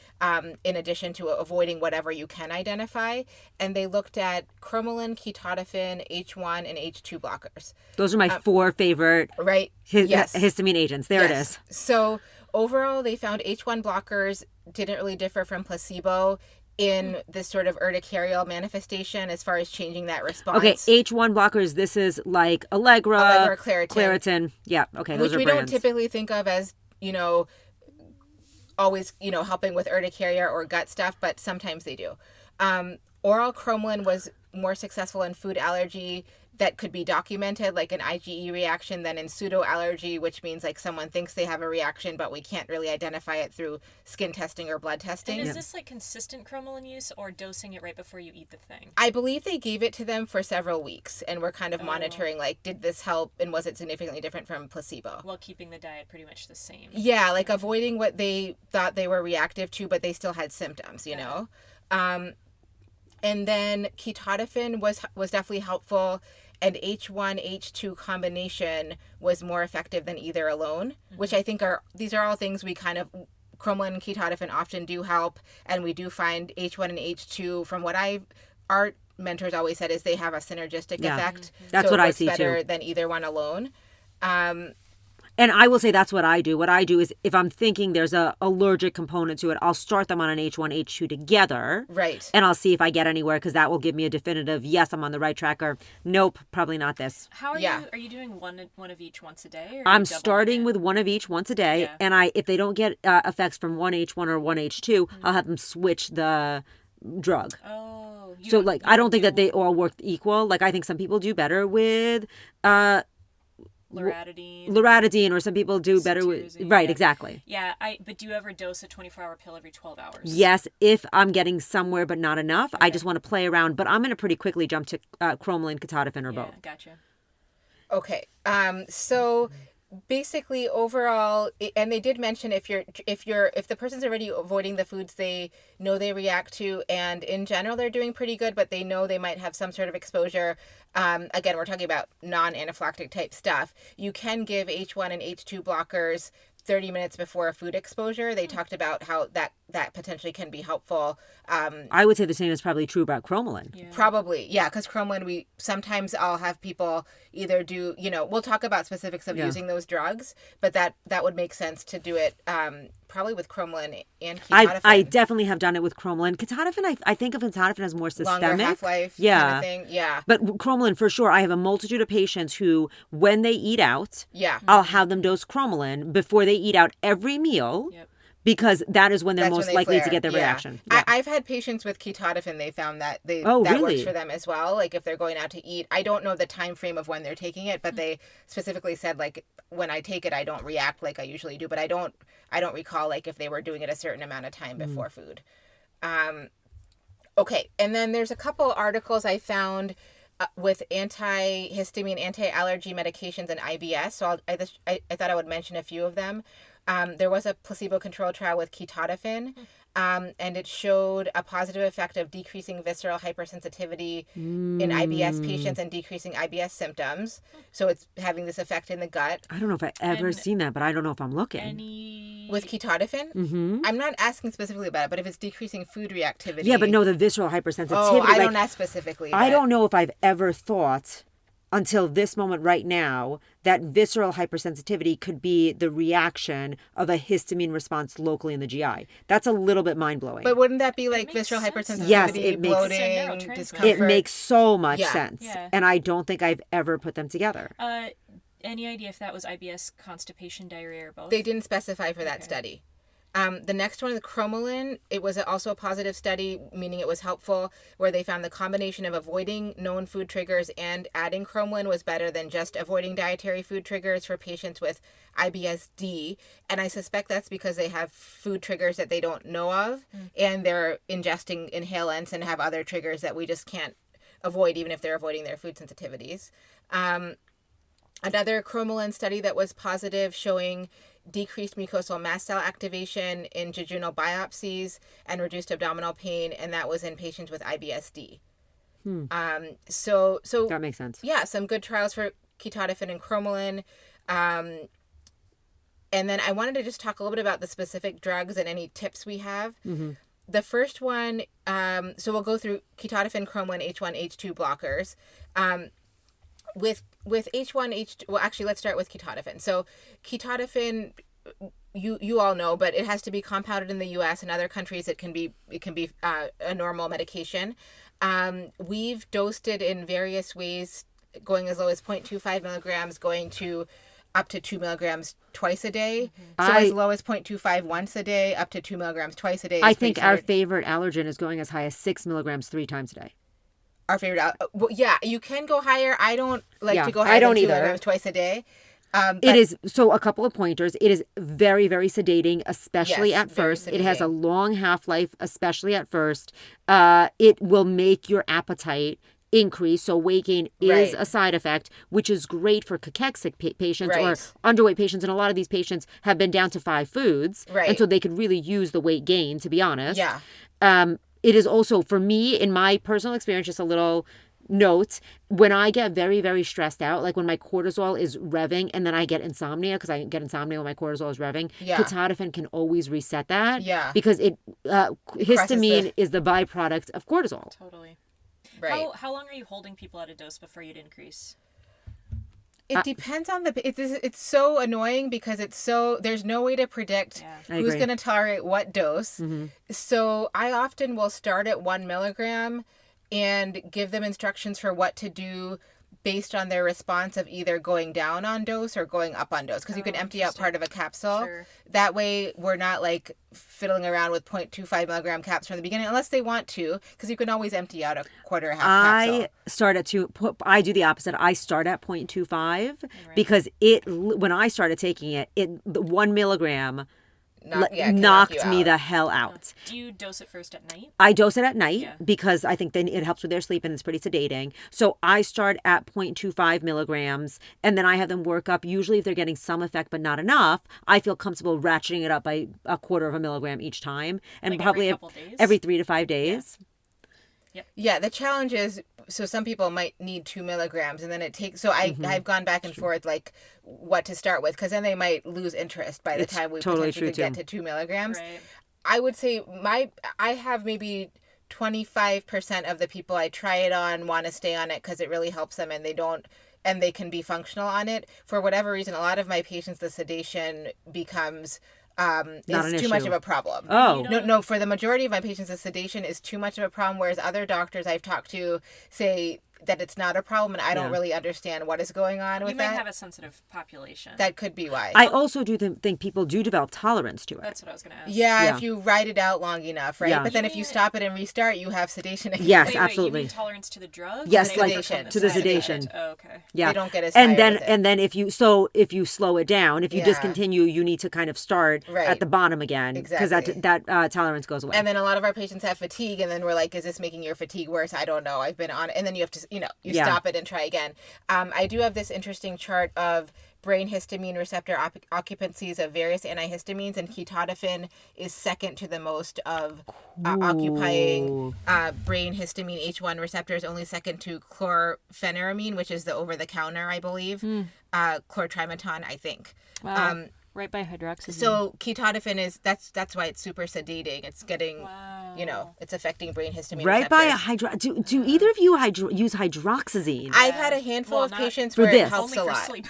Speaker 2: in addition to avoiding whatever you can identify. And they looked at cromolyn, ketotifen, H1, and H2 blockers.
Speaker 5: Those are my 4 favorite histamine agents. There it is.
Speaker 2: So overall, they found H1 blockers didn't really differ from placebo in this sort of urticarial manifestation as far as changing that response.
Speaker 5: Okay, H1 blockers, this is like Allegra, Claritin. Yeah, okay, those
Speaker 2: which
Speaker 5: are
Speaker 2: we
Speaker 5: brands.
Speaker 2: don't typically think of as, always, helping with urticaria or gut stuff, but sometimes they do. Oral cromolyn was more successful in food allergy that could be documented, like an IgE reaction, than in pseudo allergy, which means like someone thinks they have a reaction, but we can't really identify it through skin testing or blood testing.
Speaker 1: And is this like consistent cromolyn use or dosing it right before you eat the thing?
Speaker 2: I believe they gave it to them for several weeks, and we're kind of monitoring, like, did this help, and was it significantly different from placebo?
Speaker 1: While keeping the diet pretty much the same.
Speaker 2: Yeah, like avoiding what they thought they were reactive to, but they still had symptoms, And then ketotifen was definitely helpful, and H1, H2 combination was more effective than either alone, which I think these are all things we kind of, cromolyn and ketotifen often do help, and we do find H1 and H2, from what our mentors always said, is they have a synergistic effect.
Speaker 5: That's
Speaker 2: so
Speaker 5: what
Speaker 2: it
Speaker 5: I
Speaker 2: works
Speaker 5: see
Speaker 2: better
Speaker 5: too.
Speaker 2: than either one alone.
Speaker 5: And I will say that's what I do. What I do is if I'm thinking there's a allergic component to it, I'll start them on an H1, H2 together.
Speaker 2: Right.
Speaker 5: And I'll see if I get anywhere, because that will give me a definitive, yes, I'm on the right track, or nope, probably not this.
Speaker 1: How are you? Are you doing one of each once a day? Or
Speaker 5: I'm starting with one of each once a day. And if they don't get effects from one H1 or one H2, I'll have them switch the drug.
Speaker 1: Oh,
Speaker 5: So like, I don't think that they all work equal. Like, I think some people do better with loratadine, or some people do better with right, exactly.
Speaker 1: Yeah, but do you ever dose a 24-hour pill every 12 hours?
Speaker 5: Yes, if I'm getting somewhere but not enough. I just want to play around, but I'm going to pretty quickly jump to cromolyn, ketotifen, or both.
Speaker 1: Gotcha.
Speaker 2: Okay. So basically overall, and they did mention if the person's already avoiding the foods they know they react to, and in general they're doing pretty good, but they know they might have some sort of exposure. Again, we're talking about non-anaphylactic type stuff. You can give H1 and H2 blockers 30 minutes before a food exposure. They talked about how that potentially can be helpful.
Speaker 5: I would say the same is probably true about cromolyn.
Speaker 2: Yeah. Probably, yeah, because cromolyn, I'll have people either do, we'll talk about specifics of using those drugs, but that would make sense to do it probably with cromolyn and ketotifen.
Speaker 5: I definitely have done it with cromolyn. Ketotifen, I think of ketotifen as more systemic.
Speaker 2: Longer half-life kind of thing, yeah.
Speaker 5: But cromolyn, for sure, I have a multitude of patients who, when they eat out, I'll have them dose cromolyn before they eat out every meal. Yep. Because that is when they're most likely to get their reaction.
Speaker 2: Yeah. I've had patients with ketotifen. They found that that works for them as well. Like if they're going out to eat, I don't know the time frame of when they're taking it, but they specifically said like when I take it, I don't react like I usually do. But I don't recall like if they were doing it a certain amount of time before food. Okay, and then there's a couple articles I found with antihistamine, anti-allergy medications, and IBS. So I thought I would mention a few of them. There was a placebo-controlled trial with ketotifen, and it showed a positive effect of decreasing visceral hypersensitivity in IBS patients and decreasing IBS symptoms. So it's having this effect in the gut.
Speaker 5: I don't know if I've ever seen that, but I don't know if I'm looking.
Speaker 2: With ketotifen? Mm-hmm. I'm not asking specifically about it, but if it's decreasing food reactivity.
Speaker 5: Yeah, but no, the visceral hypersensitivity.
Speaker 2: Oh, I don't ask specifically.
Speaker 5: I don't know if I've ever thought until this moment right now that visceral hypersensitivity could be the reaction of a histamine response locally in the GI. That's a little bit mind-blowing.
Speaker 2: But wouldn't that be like visceral hypersensitivity,
Speaker 5: yes, it
Speaker 2: bloating, discomfort?
Speaker 5: It makes so much sense. Yeah. And I don't think I've ever put them together.
Speaker 1: Any idea if that was IBS, constipation, diarrhea, or both?
Speaker 2: They didn't specify for that study. The next one, the cromolyn, it was also a positive study, meaning it was helpful, where they found the combination of avoiding known food triggers and adding cromolyn was better than just avoiding dietary food triggers for patients with IBS-D. And I suspect that's because they have food triggers that they don't know of, and they're ingesting inhalants and have other triggers that we just can't avoid, even if they're avoiding their food sensitivities. Another cromolyn study that was positive, showing decreased mucosal mast cell activation in jejunal biopsies and reduced abdominal pain, and that was in patients with IBS-D. So
Speaker 5: that makes sense.
Speaker 2: Yeah, some good trials for ketotifen and cromolyn. And then I wanted to just talk a little bit about the specific drugs and any tips we have. Mm-hmm. The first one, so we'll go through ketotifen, cromolyn, H1, H2 blockers. With H1, H2, well, actually, let's start with ketotifen. So ketotifen, you all know, but it has to be compounded in the U.S. and other countries. It can be a normal medication. We've dosed it in various ways, going as low as 0.25 milligrams, going to up to 2 milligrams twice a day. So as low as 0.25 once a day, up to 2 milligrams twice a day.
Speaker 5: I think our favorite allergen is going as high as 6 milligrams 3 times a day.
Speaker 2: Our favorite, well, yeah, you can go higher. I don't like to go higher than 2 milligrams twice a day.
Speaker 5: It is, so a couple of pointers. It is very, very sedating, especially at first. It has a long half-life, especially at first. It will make your appetite increase. So weight gain is a side effect, which is great for cachexic patients or underweight patients. And a lot of these patients have been down to 5 foods. Right. And so they could really use the weight gain, to be honest. Yeah. It is also, for me, in my personal experience, just a little note, when I get very, very stressed out, like when my cortisol is revving and then I get insomnia, because I get insomnia when my cortisol is revving, ketotifen can always reset that. Yeah. Because histamine is the byproduct of cortisol.
Speaker 1: Totally. Right. How long are you holding people at a dose before you'd increase?
Speaker 2: It depends on it's so annoying because there's no way to predict who's going to tolerate what dose. Mm-hmm. So I often will start at 1 milligram and give them instructions for what to do based on their response of either going down on dose or going up on dose, because you can empty out part of a capsule.
Speaker 1: Sure.
Speaker 2: That way we're not like fiddling around with 0.25 milligram caps from the beginning, unless they want to, because you can always empty out a quarter or half capsule.
Speaker 5: I start at I do the opposite. I start at 0.25 because when I started taking it, the 1 milligram knocked me the hell out.
Speaker 1: Do you dose it first at night?
Speaker 5: I dose it at night because I think then it helps with their sleep and it's pretty sedating. So I start at 0.25 milligrams and then I have them work up. Usually if they're getting some effect but not enough, I feel comfortable ratcheting it up by a quarter of a milligram each time. And
Speaker 1: like
Speaker 5: probably every 3 to 5 days.
Speaker 2: Yeah, the challenge is, so some people might need 2 milligrams, and then it takes, so I've gone back and forth, like, what to start with, because then they might lose interest by the time we potentially could get to 2 milligrams. Right. I would say I have maybe 25% of the people I try it on want to stay on it because it really helps them, and they can be functional on it. For whatever reason, a lot of my patients, the sedation becomes... is too much of a problem.
Speaker 5: Oh.
Speaker 2: No, for the majority of my patients, the sedation is too much of a problem, whereas other doctors I've talked to say that it's not a problem, and I don't really understand what is going on with that.
Speaker 1: You might have a sensitive population.
Speaker 2: That could be why.
Speaker 5: I also do think people do develop tolerance to it.
Speaker 1: That's what I was going to ask.
Speaker 2: Yeah, if you ride it out long enough, right?
Speaker 5: Yeah.
Speaker 2: But then if you stop it and restart, you have sedation again.
Speaker 5: Yes,
Speaker 1: Wait,
Speaker 5: absolutely.
Speaker 1: You mean tolerance to the drug?
Speaker 5: Yes,
Speaker 2: like
Speaker 5: to the sedation.
Speaker 1: Oh, okay.
Speaker 5: Yeah.
Speaker 2: They don't get as tired with it.
Speaker 5: And then if you slow it down, if you discontinue, you need to kind of start at the bottom again because that tolerance goes away.
Speaker 2: And then a lot of our patients have fatigue, and then we're like, is this making your fatigue worse? I don't know. I've been on it. And then you have to, stop it and try again. I do have this interesting chart of brain histamine receptor occupancies of various antihistamines, and ketotifen is second to the most of occupying brain histamine H1 receptors, only second to chlorpheniramine, which is the over-the-counter, I believe, chlortrimeton, I think.
Speaker 1: Wow. Right by hydroxyzine.
Speaker 2: So ketotifen is that's why it's super sedating. It's getting, it's affecting brain histamine
Speaker 5: right
Speaker 2: receptors.
Speaker 5: by do either of you use hydroxyzine?
Speaker 2: I've had a handful of patients where it helps
Speaker 1: only
Speaker 2: a lot.
Speaker 1: for sleep.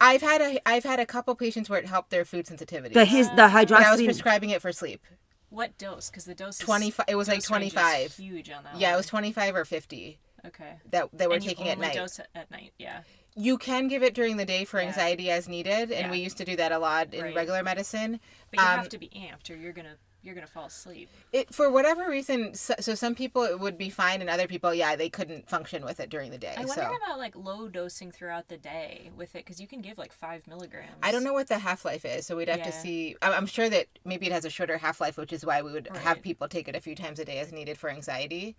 Speaker 2: I've had a couple patients where it helped their food sensitivity.
Speaker 5: The hydroxyzine.
Speaker 2: But I was prescribing it for sleep.
Speaker 1: What dose? Because the dose is
Speaker 2: 25. It was like 25.
Speaker 1: Is huge on that.
Speaker 2: Yeah, it was 25 or 50.
Speaker 1: Okay.
Speaker 2: That we're taking at night.
Speaker 1: Dose at night. Yeah.
Speaker 2: You can give it during the day for anxiety as needed, and we used to do that a lot in regular medicine.
Speaker 1: But you have to be amped, or you're gonna fall asleep.
Speaker 2: For whatever reason, so some people it would be fine, and other people, they couldn't function with it during the day.
Speaker 1: I wonder about like low dosing throughout the day with it, because you can give like 5 milligrams.
Speaker 2: I don't know what the half-life is, so we'd have to see. I'm sure that maybe it has a shorter half-life, which is why we would have people take it a few times a day as needed for anxiety.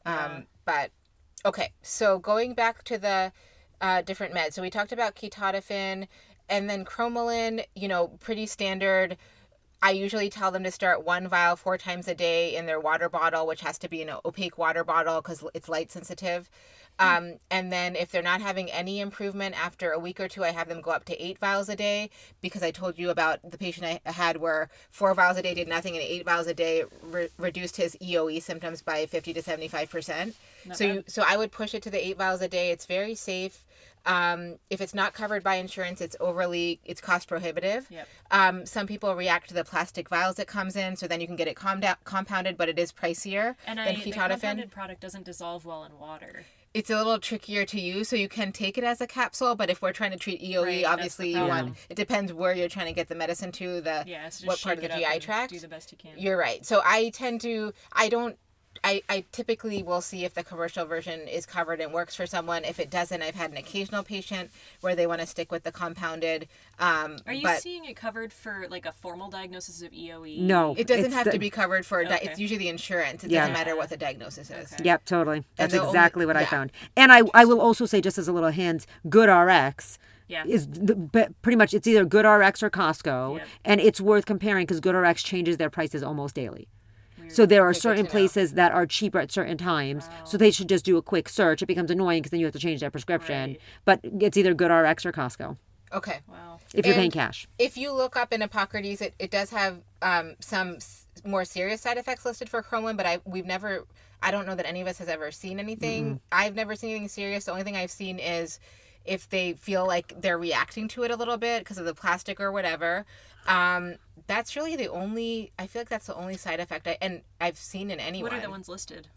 Speaker 2: But okay, so going back to the different meds. So we talked about ketotifen, and then cromolyn, pretty standard. I usually tell them to start 1 vial 4 times a day in their water bottle, which has to be an opaque water bottle because it's light sensitive. And then if they're not having any improvement after a week or 2, I have them go up to 8 vials a day, because I told you about the patient I had where 4 vials a day did nothing and 8 vials a day reduced his EOE symptoms by 50 to 75%. So I would push it to the 8 vials a day. It's very safe. If it's not covered by insurance, it's cost prohibitive. Yep. Some people react to the plastic vials it comes in, so then you can get it compounded, but it is pricier than ketotifen.
Speaker 1: The compounded product doesn't dissolve well in water.
Speaker 2: It's a little trickier to use, so you can take it as a capsule, but if we're trying to treat EOE, obviously it depends where you're trying to get the medicine to, what part of the GI tract.
Speaker 1: Do the best you can.
Speaker 2: You're right. So I typically will see if the commercial version is covered and works for someone. If it doesn't, I've had an occasional patient where they want to stick with the compounded.
Speaker 1: Are you seeing it covered for like a formal diagnosis of EOE?
Speaker 5: No.
Speaker 2: It doesn't have to be covered for, it's usually the insurance. It doesn't matter what the diagnosis is.
Speaker 5: Okay. Yep, totally. That's exactly what I found. And I will also say, just as a little hint, GoodRx is pretty much, it's either GoodRx or Costco, and it's worth comparing because GoodRx changes their prices almost daily. So there are certain places that are cheaper at certain times. Wow. So they should just do a quick search. It becomes annoying because then you have to change their prescription. Right. But it's either GoodRx or Costco.
Speaker 2: Okay.
Speaker 1: Wow.
Speaker 5: If you're paying cash.
Speaker 2: If you look up in Hippocrates, it does have some more serious side effects listed for cromolyn, but I don't know that any of us has ever seen anything. Mm-hmm. I've never seen anything serious. The only thing I've seen is if they feel like they're reacting to it a little bit because of the plastic or whatever. That's really I feel like that's the only side effect I've seen in anyone.
Speaker 1: What are the ones listed?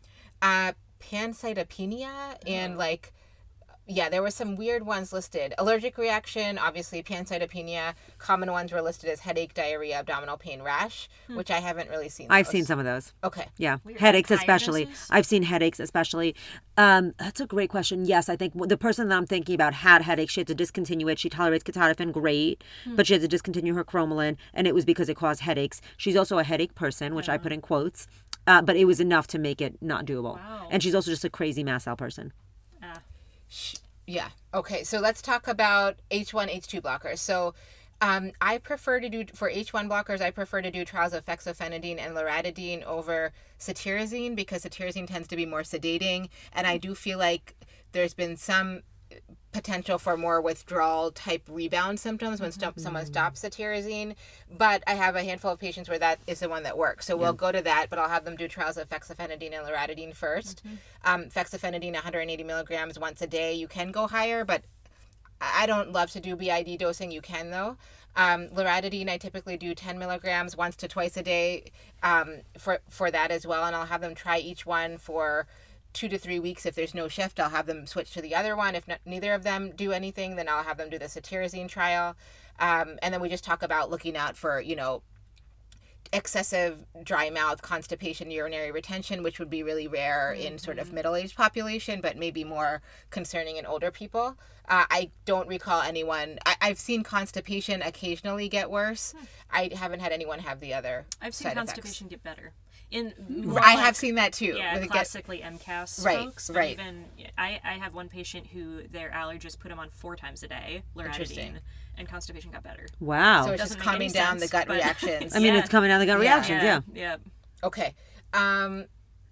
Speaker 2: Pancytopenia and Yeah, there were some weird ones listed. Allergic reaction, obviously pancytopenia. Common ones were listed as headache, diarrhea, abdominal pain, rash, which I haven't really seen.
Speaker 5: I've seen some of those.
Speaker 2: Okay.
Speaker 5: Yeah.
Speaker 3: Weird.
Speaker 5: Headaches
Speaker 3: Higher
Speaker 5: especially.
Speaker 3: doses?
Speaker 5: I've seen headaches especially. That's a great question. Yes, I think the person that I'm thinking about had headaches. She had to discontinue it. She tolerates ketotifen great, but she had to discontinue her cromolyn, and it was because it caused headaches. She's also a headache person, which I put in quotes, but it was enough to make it not doable.
Speaker 3: Wow.
Speaker 5: And she's also just a crazy mast cell person.
Speaker 2: Yeah. Okay, so let's talk about H1, H2 blockers. So I prefer to do, for H1 blockers, I prefer to do trials of fexofenadine and loratadine over cetirizine because cetirizine tends to be more sedating. And I do feel like there's been some potential for more withdrawal type rebound symptoms when someone stops cetirizine. But I have a handful of patients where that is the one that works. So we'll go to that, but I'll have them do trials of fexofenadine and loratadine first. Fexofenadine, 180 milligrams once a day. You can go higher, but I don't love to do BID dosing. You can though. Loratadine, I typically do 10 milligrams once to twice a day for that as well. And I'll have them try each one for 2 to 3 weeks. If there's no shift, I'll have them switch to the other one. If neither of them do anything, then I'll have them do the cetirizine trial. And then we just talk about looking out for, excessive dry mouth, constipation, urinary retention, which would be really rare in sort of middle-aged population, but maybe more concerning in older people. I don't recall anyone. I've seen constipation occasionally get worse. I haven't had anyone have the other
Speaker 1: I've seen
Speaker 2: side
Speaker 1: constipation get better.
Speaker 2: I have seen that too.
Speaker 1: Yeah, classically MCAS
Speaker 2: Right,
Speaker 1: folks. But
Speaker 2: right.
Speaker 1: even I have one patient who their allergist put him on 4 times a day,
Speaker 2: Interesting.
Speaker 1: loratadine, and constipation got better.
Speaker 5: Wow.
Speaker 2: So it's
Speaker 1: Doesn't
Speaker 2: just
Speaker 1: make any
Speaker 2: calming down
Speaker 1: sense,
Speaker 2: the gut
Speaker 1: but-
Speaker 2: reactions.
Speaker 5: I mean, it's coming down the gut reactions, yeah.
Speaker 1: Yeah.
Speaker 2: Okay.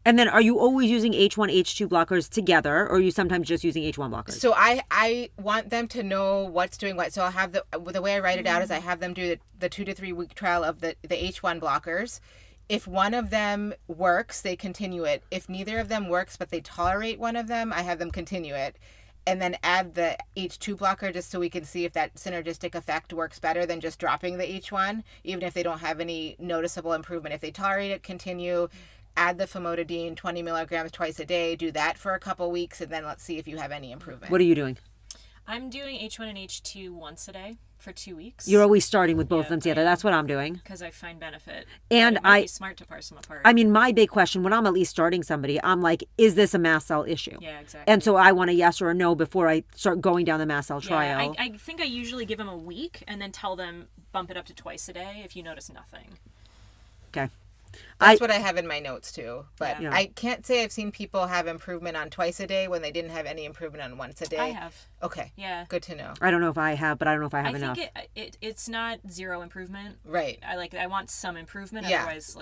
Speaker 5: And then are you always using H1, H2 blockers together, or are you sometimes just using H1 blockers?
Speaker 2: So I want them to know what's doing what. So I'll have the way I write it out is I have them do the 2 to 3 week trial of the H1 blockers. If one of them works, they continue it. If neither of them works, but they tolerate one of them, I have them continue it. And then add the H2 blocker just so we can see if that synergistic effect works better than just dropping the H1, even if they don't have any noticeable improvement. If they tolerate it, continue. Add the famotidine, 20 milligrams twice a day. Do that for a couple weeks, and then let's see if you have any improvement.
Speaker 5: What are you doing?
Speaker 1: I'm doing H1 and H2 once a day for 2 weeks.
Speaker 5: You're always starting with both of
Speaker 1: Yeah,
Speaker 5: them together.
Speaker 1: I am.
Speaker 5: That's what I'm doing.
Speaker 1: Because I find benefit.
Speaker 5: And
Speaker 1: But it might be smart to parse them apart.
Speaker 5: I mean, my big question when I'm at least starting somebody, I'm like, is this a mast cell issue?
Speaker 1: Yeah, exactly.
Speaker 5: And so I want a yes or a no before I start going down the mast cell trial.
Speaker 1: I think I usually give them a week and then tell them bump it up to twice a day if you notice nothing.
Speaker 5: Okay.
Speaker 2: That's what I have in my notes too. But
Speaker 5: Yeah.
Speaker 2: I can't say I've seen people have improvement on twice a day when they didn't have any improvement on once a day.
Speaker 1: I have.
Speaker 2: Okay.
Speaker 1: Yeah.
Speaker 2: Good to know.
Speaker 5: I don't know if I have, but I don't know if I have
Speaker 1: I
Speaker 5: enough.
Speaker 1: think it's not zero improvement.
Speaker 2: Right.
Speaker 1: I want some improvement.
Speaker 2: Yeah.
Speaker 1: Otherwise,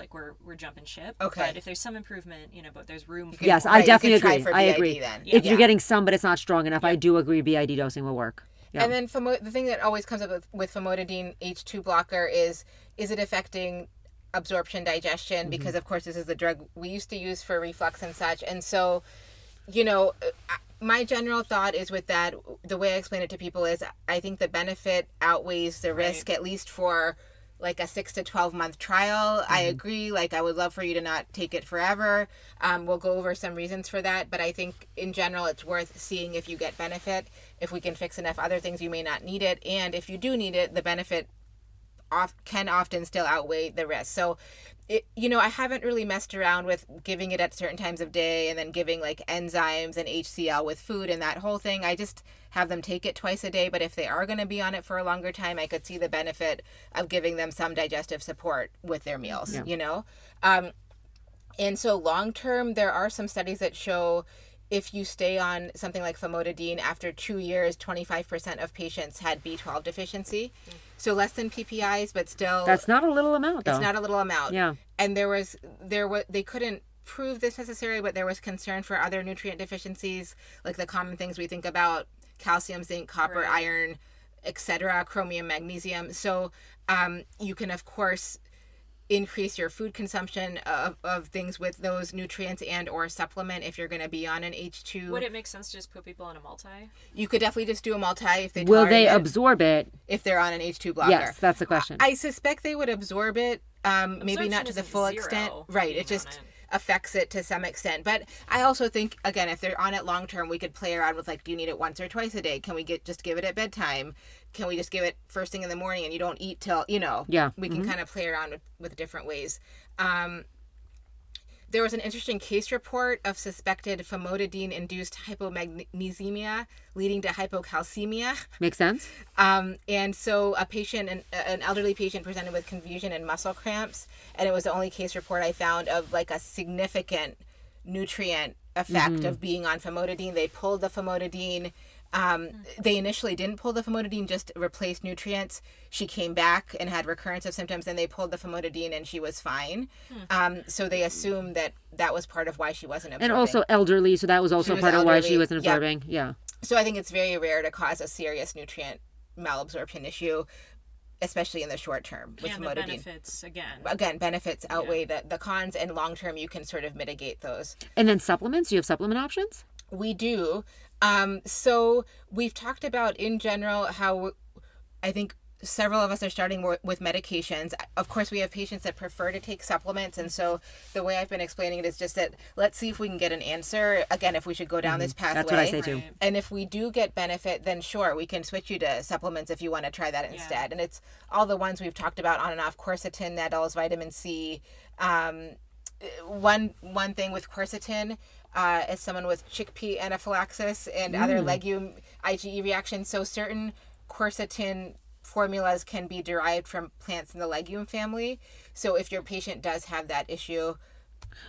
Speaker 1: we're jumping ship.
Speaker 2: Okay.
Speaker 1: But if there's some improvement, but there's room for
Speaker 5: Yes,
Speaker 2: Right,
Speaker 5: I
Speaker 2: you
Speaker 5: definitely
Speaker 2: can try
Speaker 5: agree.
Speaker 2: for
Speaker 5: I
Speaker 2: BID
Speaker 5: agree.
Speaker 2: then.
Speaker 5: If
Speaker 2: Yeah.
Speaker 5: you're getting some, but it's not strong enough, I do agree BID dosing will work. Yeah.
Speaker 2: And then the thing that always comes up with famotidine H2 blocker is it affecting absorption, digestion? Because of course this is the drug we used to use for reflux and such. And so, my general thought is with that, the way I explain it to people is I think the benefit outweighs the risk, at least for like a 6 to 12 month trial. I agree. I would love for you to not take it forever. We'll go over some reasons for that, but I think in general, it's worth seeing if you get benefit. If we can fix enough other things, you may not need it. And if you do need it, the benefit can often still outweigh the risk. So, I haven't really messed around with giving it at certain times of day and then giving enzymes and HCl with food and that whole thing. I just have them take it twice a day. But if they are going to be on it for a longer time, I could see the benefit of giving them some digestive support with their meals, And so long term, there are some studies that show if you stay on something like famotidine, after 2 years, 25% of patients had B12 deficiency. So less than PPIs, but still.
Speaker 5: That's not a little amount, though.
Speaker 2: It's not a little amount.
Speaker 5: Yeah.
Speaker 2: And they couldn't prove this necessarily, but there was concern for other nutrient deficiencies, like the common things we think about: calcium, zinc, copper, iron, etc., chromium, magnesium. So you can, of course, increase your food consumption of things with those nutrients and or supplement if you're going to be on an H2.
Speaker 1: Would it make sense to just put people on a multi?
Speaker 2: You could definitely just do a multi if they
Speaker 5: Will
Speaker 2: tolerate
Speaker 5: they
Speaker 2: it,
Speaker 5: absorb it?
Speaker 2: if they're on an H2 blocker.
Speaker 5: Yes, that's the question.
Speaker 2: I suspect they would absorb it, maybe
Speaker 1: Absorption
Speaker 2: not to the
Speaker 1: isn't
Speaker 2: full
Speaker 1: zero
Speaker 2: extent.
Speaker 1: when
Speaker 2: Right.
Speaker 1: you're
Speaker 2: It just,
Speaker 1: on it.
Speaker 2: affects it to some extent. But I also think, again, if they're on it long term, we could play around with like, do you need it once or twice a day? Can we just give it at bedtime? Can we just give it first thing in the morning and you don't eat till,
Speaker 5: Yeah.
Speaker 2: We can kind of play around with different ways. There was an interesting case report of suspected famotidine-induced hypomagnesemia leading to hypocalcemia.
Speaker 5: Makes sense.
Speaker 2: And so an elderly patient presented with confusion and muscle cramps, and it was the only case report I found of like a significant nutrient effect of being on famotidine. They pulled the famotidine. They initially didn't pull the famotidine, just replaced nutrients. She came back and had recurrence of symptoms, and they pulled the famotidine and she was fine. So they assumed that was part of why she wasn't absorbing.
Speaker 5: And also elderly, so that was also part of why she wasn't absorbing. Yeah.
Speaker 2: So I think it's very rare to cause a serious nutrient malabsorption issue, especially in the short term with famotidine.
Speaker 1: The benefits,
Speaker 2: Again, benefits outweigh the cons, and long term you can sort of mitigate those.
Speaker 5: And then supplements, do you have supplement options?
Speaker 2: We do. So we've talked about in general how I think several of us are starting with medications. Of course, we have patients that prefer to take supplements. And so the way I've been explaining it is just that let's see if we can get an answer. Again, if we should go down this pathway.
Speaker 5: That's what I say too.
Speaker 2: And if we do get benefit, then sure, we can switch you to supplements if you want to try that instead. And it's all the ones we've talked about on and off: quercetin, nettles, vitamin C. One thing with quercetin, as someone with chickpea anaphylaxis and other legume IgE reactions, so certain quercetin formulas can be derived from plants in the legume family. So if your patient does have that issue,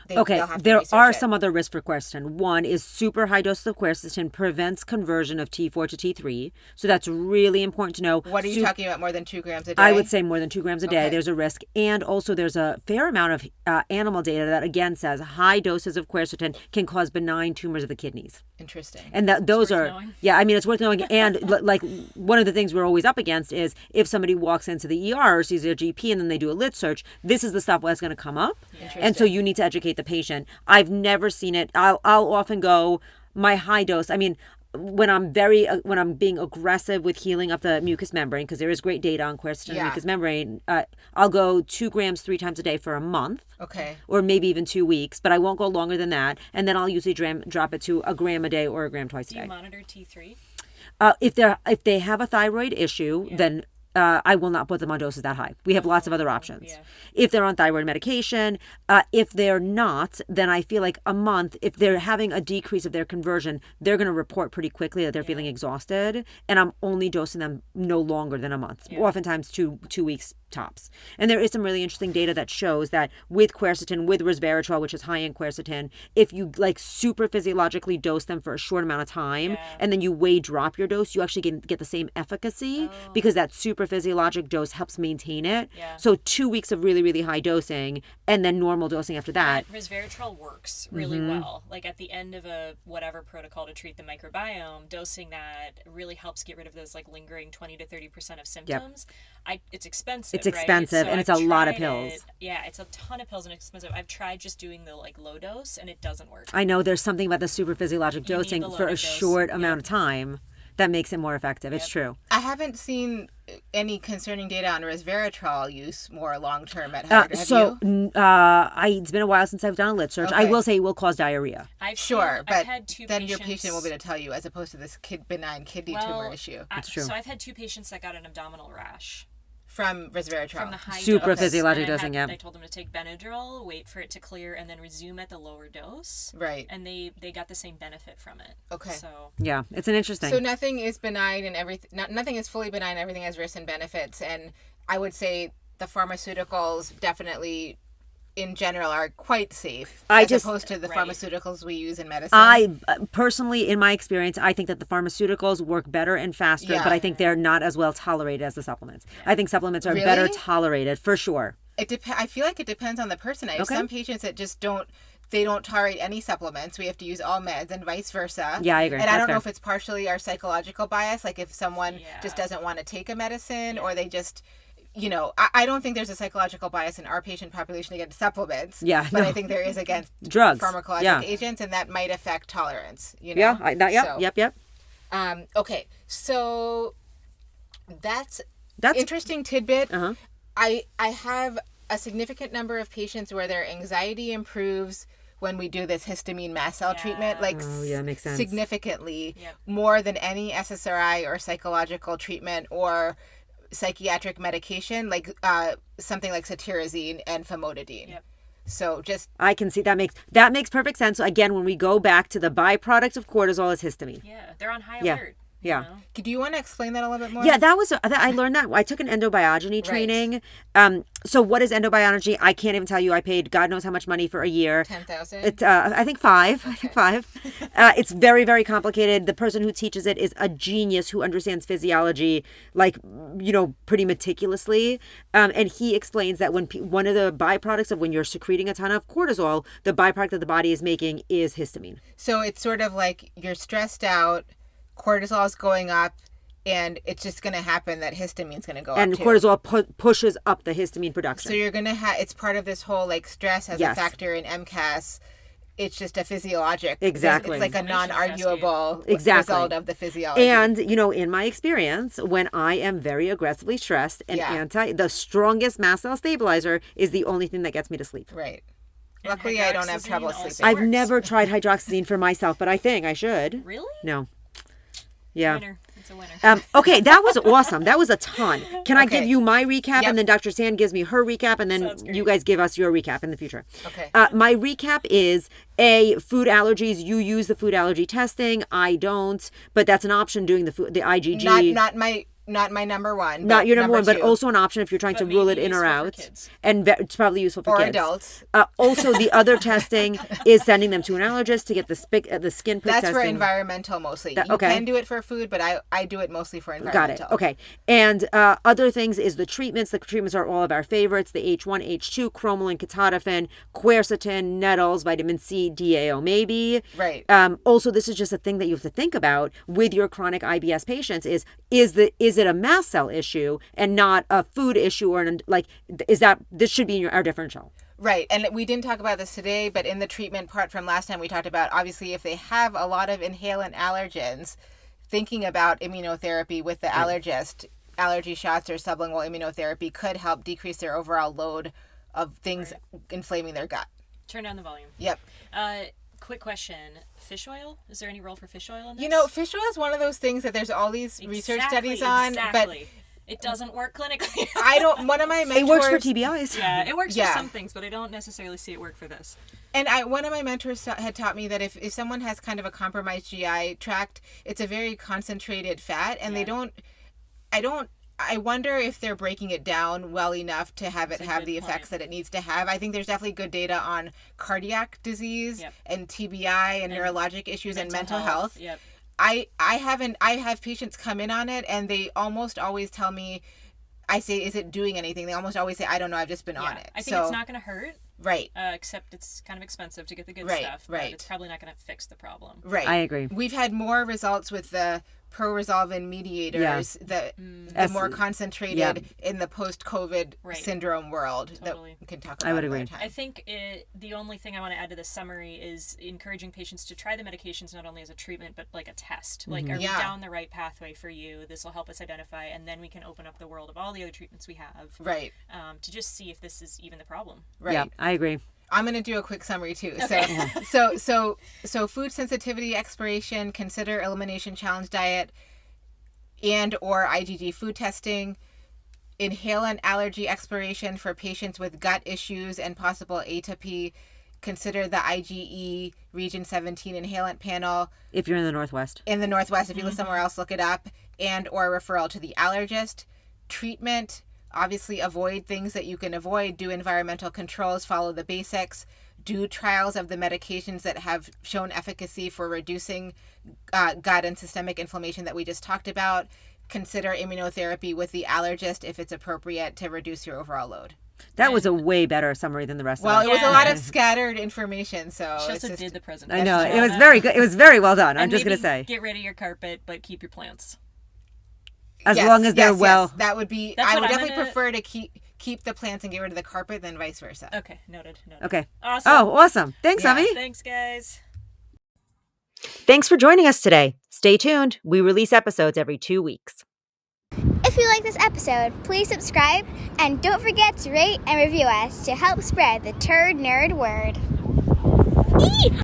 Speaker 2: they'll have to
Speaker 5: there
Speaker 2: research
Speaker 5: are
Speaker 2: it.
Speaker 5: some other risks for quercetin. One is super high doses of quercetin prevents conversion of T4 to T3. So that's really important to know.
Speaker 2: What are you talking about? More than 2 grams a day?
Speaker 5: I would say more than 2 grams a day.
Speaker 2: Okay.
Speaker 5: There's a risk. And also there's a fair amount of animal data that again says high doses of quercetin can cause benign tumors of the kidneys.
Speaker 2: Interesting.
Speaker 5: And those are,
Speaker 1: knowing.
Speaker 5: yeah, I mean, it's worth knowing. And like one of the things we're always up against is if somebody walks into the ER or sees their GP and then they do a lit search, this is the stuff that's going to come up. And so you need to educate the patient. I've never seen it. I'll often go my high dose. I mean, when I'm being aggressive with healing up the mucous membrane, because there is great data on quercetin and mucous membrane, I'll go 2 grams 3 times a day for a month.
Speaker 2: Okay.
Speaker 5: Or maybe even 2 weeks, but I won't go longer than that. And then I'll usually drop it to 1 gram a day or 1 gram twice a day.
Speaker 1: Do you monitor T3?
Speaker 5: If they have a thyroid issue, then I will not put them on doses that high. We have lots of other options.
Speaker 1: Yeah.
Speaker 5: If they're on thyroid medication, if they're not, then I feel like a month, if they're having a decrease of their conversion, they're going to report pretty quickly that they're feeling exhausted. And I'm only dosing them no longer than a month, oftentimes 2 weeks tops. And there is some really interesting data that shows that with quercetin, with resveratrol, which is high in quercetin, if you like super physiologically dose them for a short amount of time and then you drop your dose, you actually get the same efficacy because that super physiologic dose helps maintain it.
Speaker 1: Yeah.
Speaker 5: So 2 weeks of really, really high dosing and then normal dosing after that.
Speaker 1: Resveratrol works really well. Like at the end of a whatever protocol to treat the microbiome, dosing that really helps get rid of those like lingering 20 to 30% of symptoms. It's expensive.
Speaker 5: It's expensive,
Speaker 1: right?
Speaker 5: and it's a lot of pills.
Speaker 1: Yeah, it's a ton of pills and expensive. I've tried just doing the like low dose, and it doesn't work.
Speaker 5: I know there's something about the super physiologic
Speaker 1: You need
Speaker 5: dosing
Speaker 1: the
Speaker 5: for a
Speaker 1: loaded dose.
Speaker 5: short amount of time that makes it more effective. It's true.
Speaker 2: I haven't seen any concerning data on resveratrol use more long term at higher.
Speaker 5: It's been a while since I've done a lit search.
Speaker 2: Okay.
Speaker 5: I will say it will cause diarrhea.
Speaker 1: I've
Speaker 2: But
Speaker 1: had 2
Speaker 2: then
Speaker 1: patients,
Speaker 2: your patient will be able to tell you, as opposed to this benign kidney tumor issue
Speaker 5: That's true.
Speaker 1: So I've had 2 patients that got an abdominal rash
Speaker 2: from resveratrol.
Speaker 1: from the high
Speaker 5: Super
Speaker 1: dose.
Speaker 5: physiologic
Speaker 1: And
Speaker 5: dosing,
Speaker 1: I told them to take Benadryl, wait for it to clear, and then resume at the lower dose.
Speaker 2: Right.
Speaker 1: And they got the same benefit from it.
Speaker 2: Okay.
Speaker 1: So
Speaker 5: Yeah, it's an interesting.
Speaker 2: So nothing is benign and everything. Nothing is fully benign. Everything has risks and benefits. And I would say the pharmaceuticals definitely, in general, are quite safe as opposed to the pharmaceuticals we use in medicine.
Speaker 5: I personally, in my experience, I think that the pharmaceuticals work better and faster, but I think they're not as well tolerated as the supplements. I think supplements are better tolerated for sure.
Speaker 2: I feel like it depends on the person. I have some patients that just don't tolerate any supplements. We have to use all meds and vice versa.
Speaker 5: Yeah, I agree.
Speaker 2: And I don't know
Speaker 5: fair.
Speaker 2: if it's partially our psychological bias, like if someone just doesn't want to take a medicine or they just, I don't think there's a psychological bias in our patient population against supplements.
Speaker 5: Yeah,
Speaker 2: But I think there is against
Speaker 5: drugs,
Speaker 2: pharmacologic agents, and that might affect tolerance.
Speaker 5: Yep.
Speaker 2: Okay, so that's
Speaker 5: That's
Speaker 2: interesting tidbit.
Speaker 5: Uh-huh.
Speaker 2: I have a significant number of patients where their anxiety improves when we do this histamine mast cell treatment, like
Speaker 5: makes sense.
Speaker 2: significantly more than any SSRI or psychological treatment or psychiatric medication, like something like cetirizine and famotidine.
Speaker 1: Yep.
Speaker 2: So
Speaker 5: I can see that makes perfect sense. So again, when we go back to the byproduct of cortisol is histamine.
Speaker 1: Yeah, they're on high alert.
Speaker 5: Yeah.
Speaker 2: Do you want to explain that a little bit more?
Speaker 5: Yeah, I learned that. I took an endobiology training. So what is endobiology? I can't even tell you. I paid God knows how much money for a year.
Speaker 2: 10,000?
Speaker 5: It's I think 5. Okay. I think 5. It's very, very complicated. The person who teaches it is a genius who understands physiology, like, pretty meticulously. And he explains that when one of the byproducts of when you're secreting a ton of cortisol, the byproduct that the body is making is histamine.
Speaker 2: So it's sort of like you're stressed out, cortisol is going up, and it's just going to happen that histamine's going to go up
Speaker 5: and
Speaker 2: too.
Speaker 5: Cortisol pushes up the histamine production.
Speaker 2: So you're going to it's part of this whole like stress as a factor in MCAS. It's just a physiologic.
Speaker 5: Exactly.
Speaker 2: It's like a non-arguable result of the physiology.
Speaker 5: And, in my experience, when I am very aggressively stressed, the strongest mast cell stabilizer is the only thing that gets me to sleep.
Speaker 2: Right. Luckily, I don't have trouble sleeping.
Speaker 5: I've never tried hydroxyzine for myself, but I think I should.
Speaker 1: Really?
Speaker 5: No. Yeah.
Speaker 1: Winner. It's a winner.
Speaker 5: Okay, that was awesome. That was a ton. Can I give you my recap and then Dr. Sand gives me her recap and then you guys give us your recap in the future?
Speaker 2: Okay.
Speaker 5: My recap is food allergies. You use the food allergy testing. I don't, but that's an option doing the IgG.
Speaker 2: Not my number one.
Speaker 5: Not your number one, but
Speaker 2: 2.
Speaker 5: Also an option if you're trying to rule it in or out. And it's probably useful for
Speaker 2: or
Speaker 5: kids.
Speaker 2: Adults.
Speaker 5: Also, the other testing is sending them to an allergist to get the skin prick
Speaker 2: That's
Speaker 5: testing.
Speaker 2: for environmental mostly. You can do it for food, but I do it mostly for environmental.
Speaker 5: Got it. Okay. And other things is the treatments. The treatments are all of our favorites. The H1, H2, cromolyn, ketotifen, quercetin, nettles, vitamin C, DAO maybe.
Speaker 2: Right.
Speaker 5: Also, this is just a thing that you have to think about with your chronic IBS patients is it a mast cell issue and not a food issue this should be in our differential.
Speaker 2: Right. And we didn't talk about this today, but in the treatment part from last time we talked about, obviously, if they have a lot of inhalant allergens, thinking about immunotherapy with the allergist, allergy shots or sublingual immunotherapy could help decrease their overall load of things inflaming their gut.
Speaker 1: Turn down the volume.
Speaker 2: Yep.
Speaker 1: Quick question. Fish oil? Is there any role for fish oil in this?
Speaker 2: Fish oil is one of those things that there's all these research studies on, but
Speaker 1: it doesn't work clinically.
Speaker 2: One of my mentors...
Speaker 5: It works for TBIs.
Speaker 1: Yeah, it works for some things, but I don't necessarily see it work for this.
Speaker 2: And one of my mentors had taught me that if someone has kind of a compromised GI tract, it's a very concentrated fat, and I wonder if they're breaking it down well enough to have it have the effects that it needs to have. I think there's definitely good data on cardiac disease and TBI and neurologic issues and mental health.
Speaker 1: Yep.
Speaker 2: I have patients come in on it and they almost always tell me, I say, is it doing anything? They almost always say, I don't know, I've just been on it.
Speaker 1: I think it's not going to hurt.
Speaker 2: Right.
Speaker 1: Except it's kind of expensive to get the good stuff. But it's probably not going to fix the problem.
Speaker 2: Right.
Speaker 5: I agree.
Speaker 2: We've had more results with the pro-resolvin mediators, the more concentrated in the post-COVID syndrome world that we can talk about.
Speaker 5: I would agree.
Speaker 1: I think the only thing I want to add to this summary is encouraging patients to try the medications not only as a treatment but like a test. Like, are we down the right pathway for you? This will help us identify, and then we can open up the world of all the other treatments we have.
Speaker 2: Right.
Speaker 1: To just see if this is even the problem.
Speaker 2: Right.
Speaker 5: Yeah, I agree.
Speaker 2: I'm going to do a quick summary too.
Speaker 1: Okay.
Speaker 2: So food sensitivity expiration, consider elimination challenge diet and or IgG food testing, inhalant allergy expiration for patients with gut issues and possible atopy, consider the IgE region 17 inhalant panel.
Speaker 5: If you're in the Northwest.
Speaker 2: In the Northwest, if you live somewhere else, look it up, and or referral to the allergist. Treatment, obviously avoid things that you can avoid, do environmental controls, follow the basics, do trials of the medications that have shown efficacy for reducing gut and systemic inflammation that we just talked about, consider immunotherapy with the allergist if it's appropriate to reduce your overall load.
Speaker 5: That was a way better summary than the rest of it.
Speaker 2: Well, it was a lot of scattered information, so
Speaker 1: She also did the presentation.
Speaker 5: I know. It was very good. It was very well done.
Speaker 1: And
Speaker 5: I'm just going to say.
Speaker 1: Get rid of your carpet, but keep your plants.
Speaker 5: As long as they're well.
Speaker 2: Yes. That would be. I would definitely prefer to keep the plants and get rid of the carpet than vice versa.
Speaker 1: Okay, noted.
Speaker 5: Okay.
Speaker 1: Awesome.
Speaker 5: Oh, awesome. Thanks, Avi.
Speaker 1: Thanks, guys.
Speaker 5: Thanks for joining us today. Stay tuned. We release episodes every 2 weeks.
Speaker 6: It's If you like this episode, please subscribe and don't forget to rate and review us to help spread the Turd Nerd word.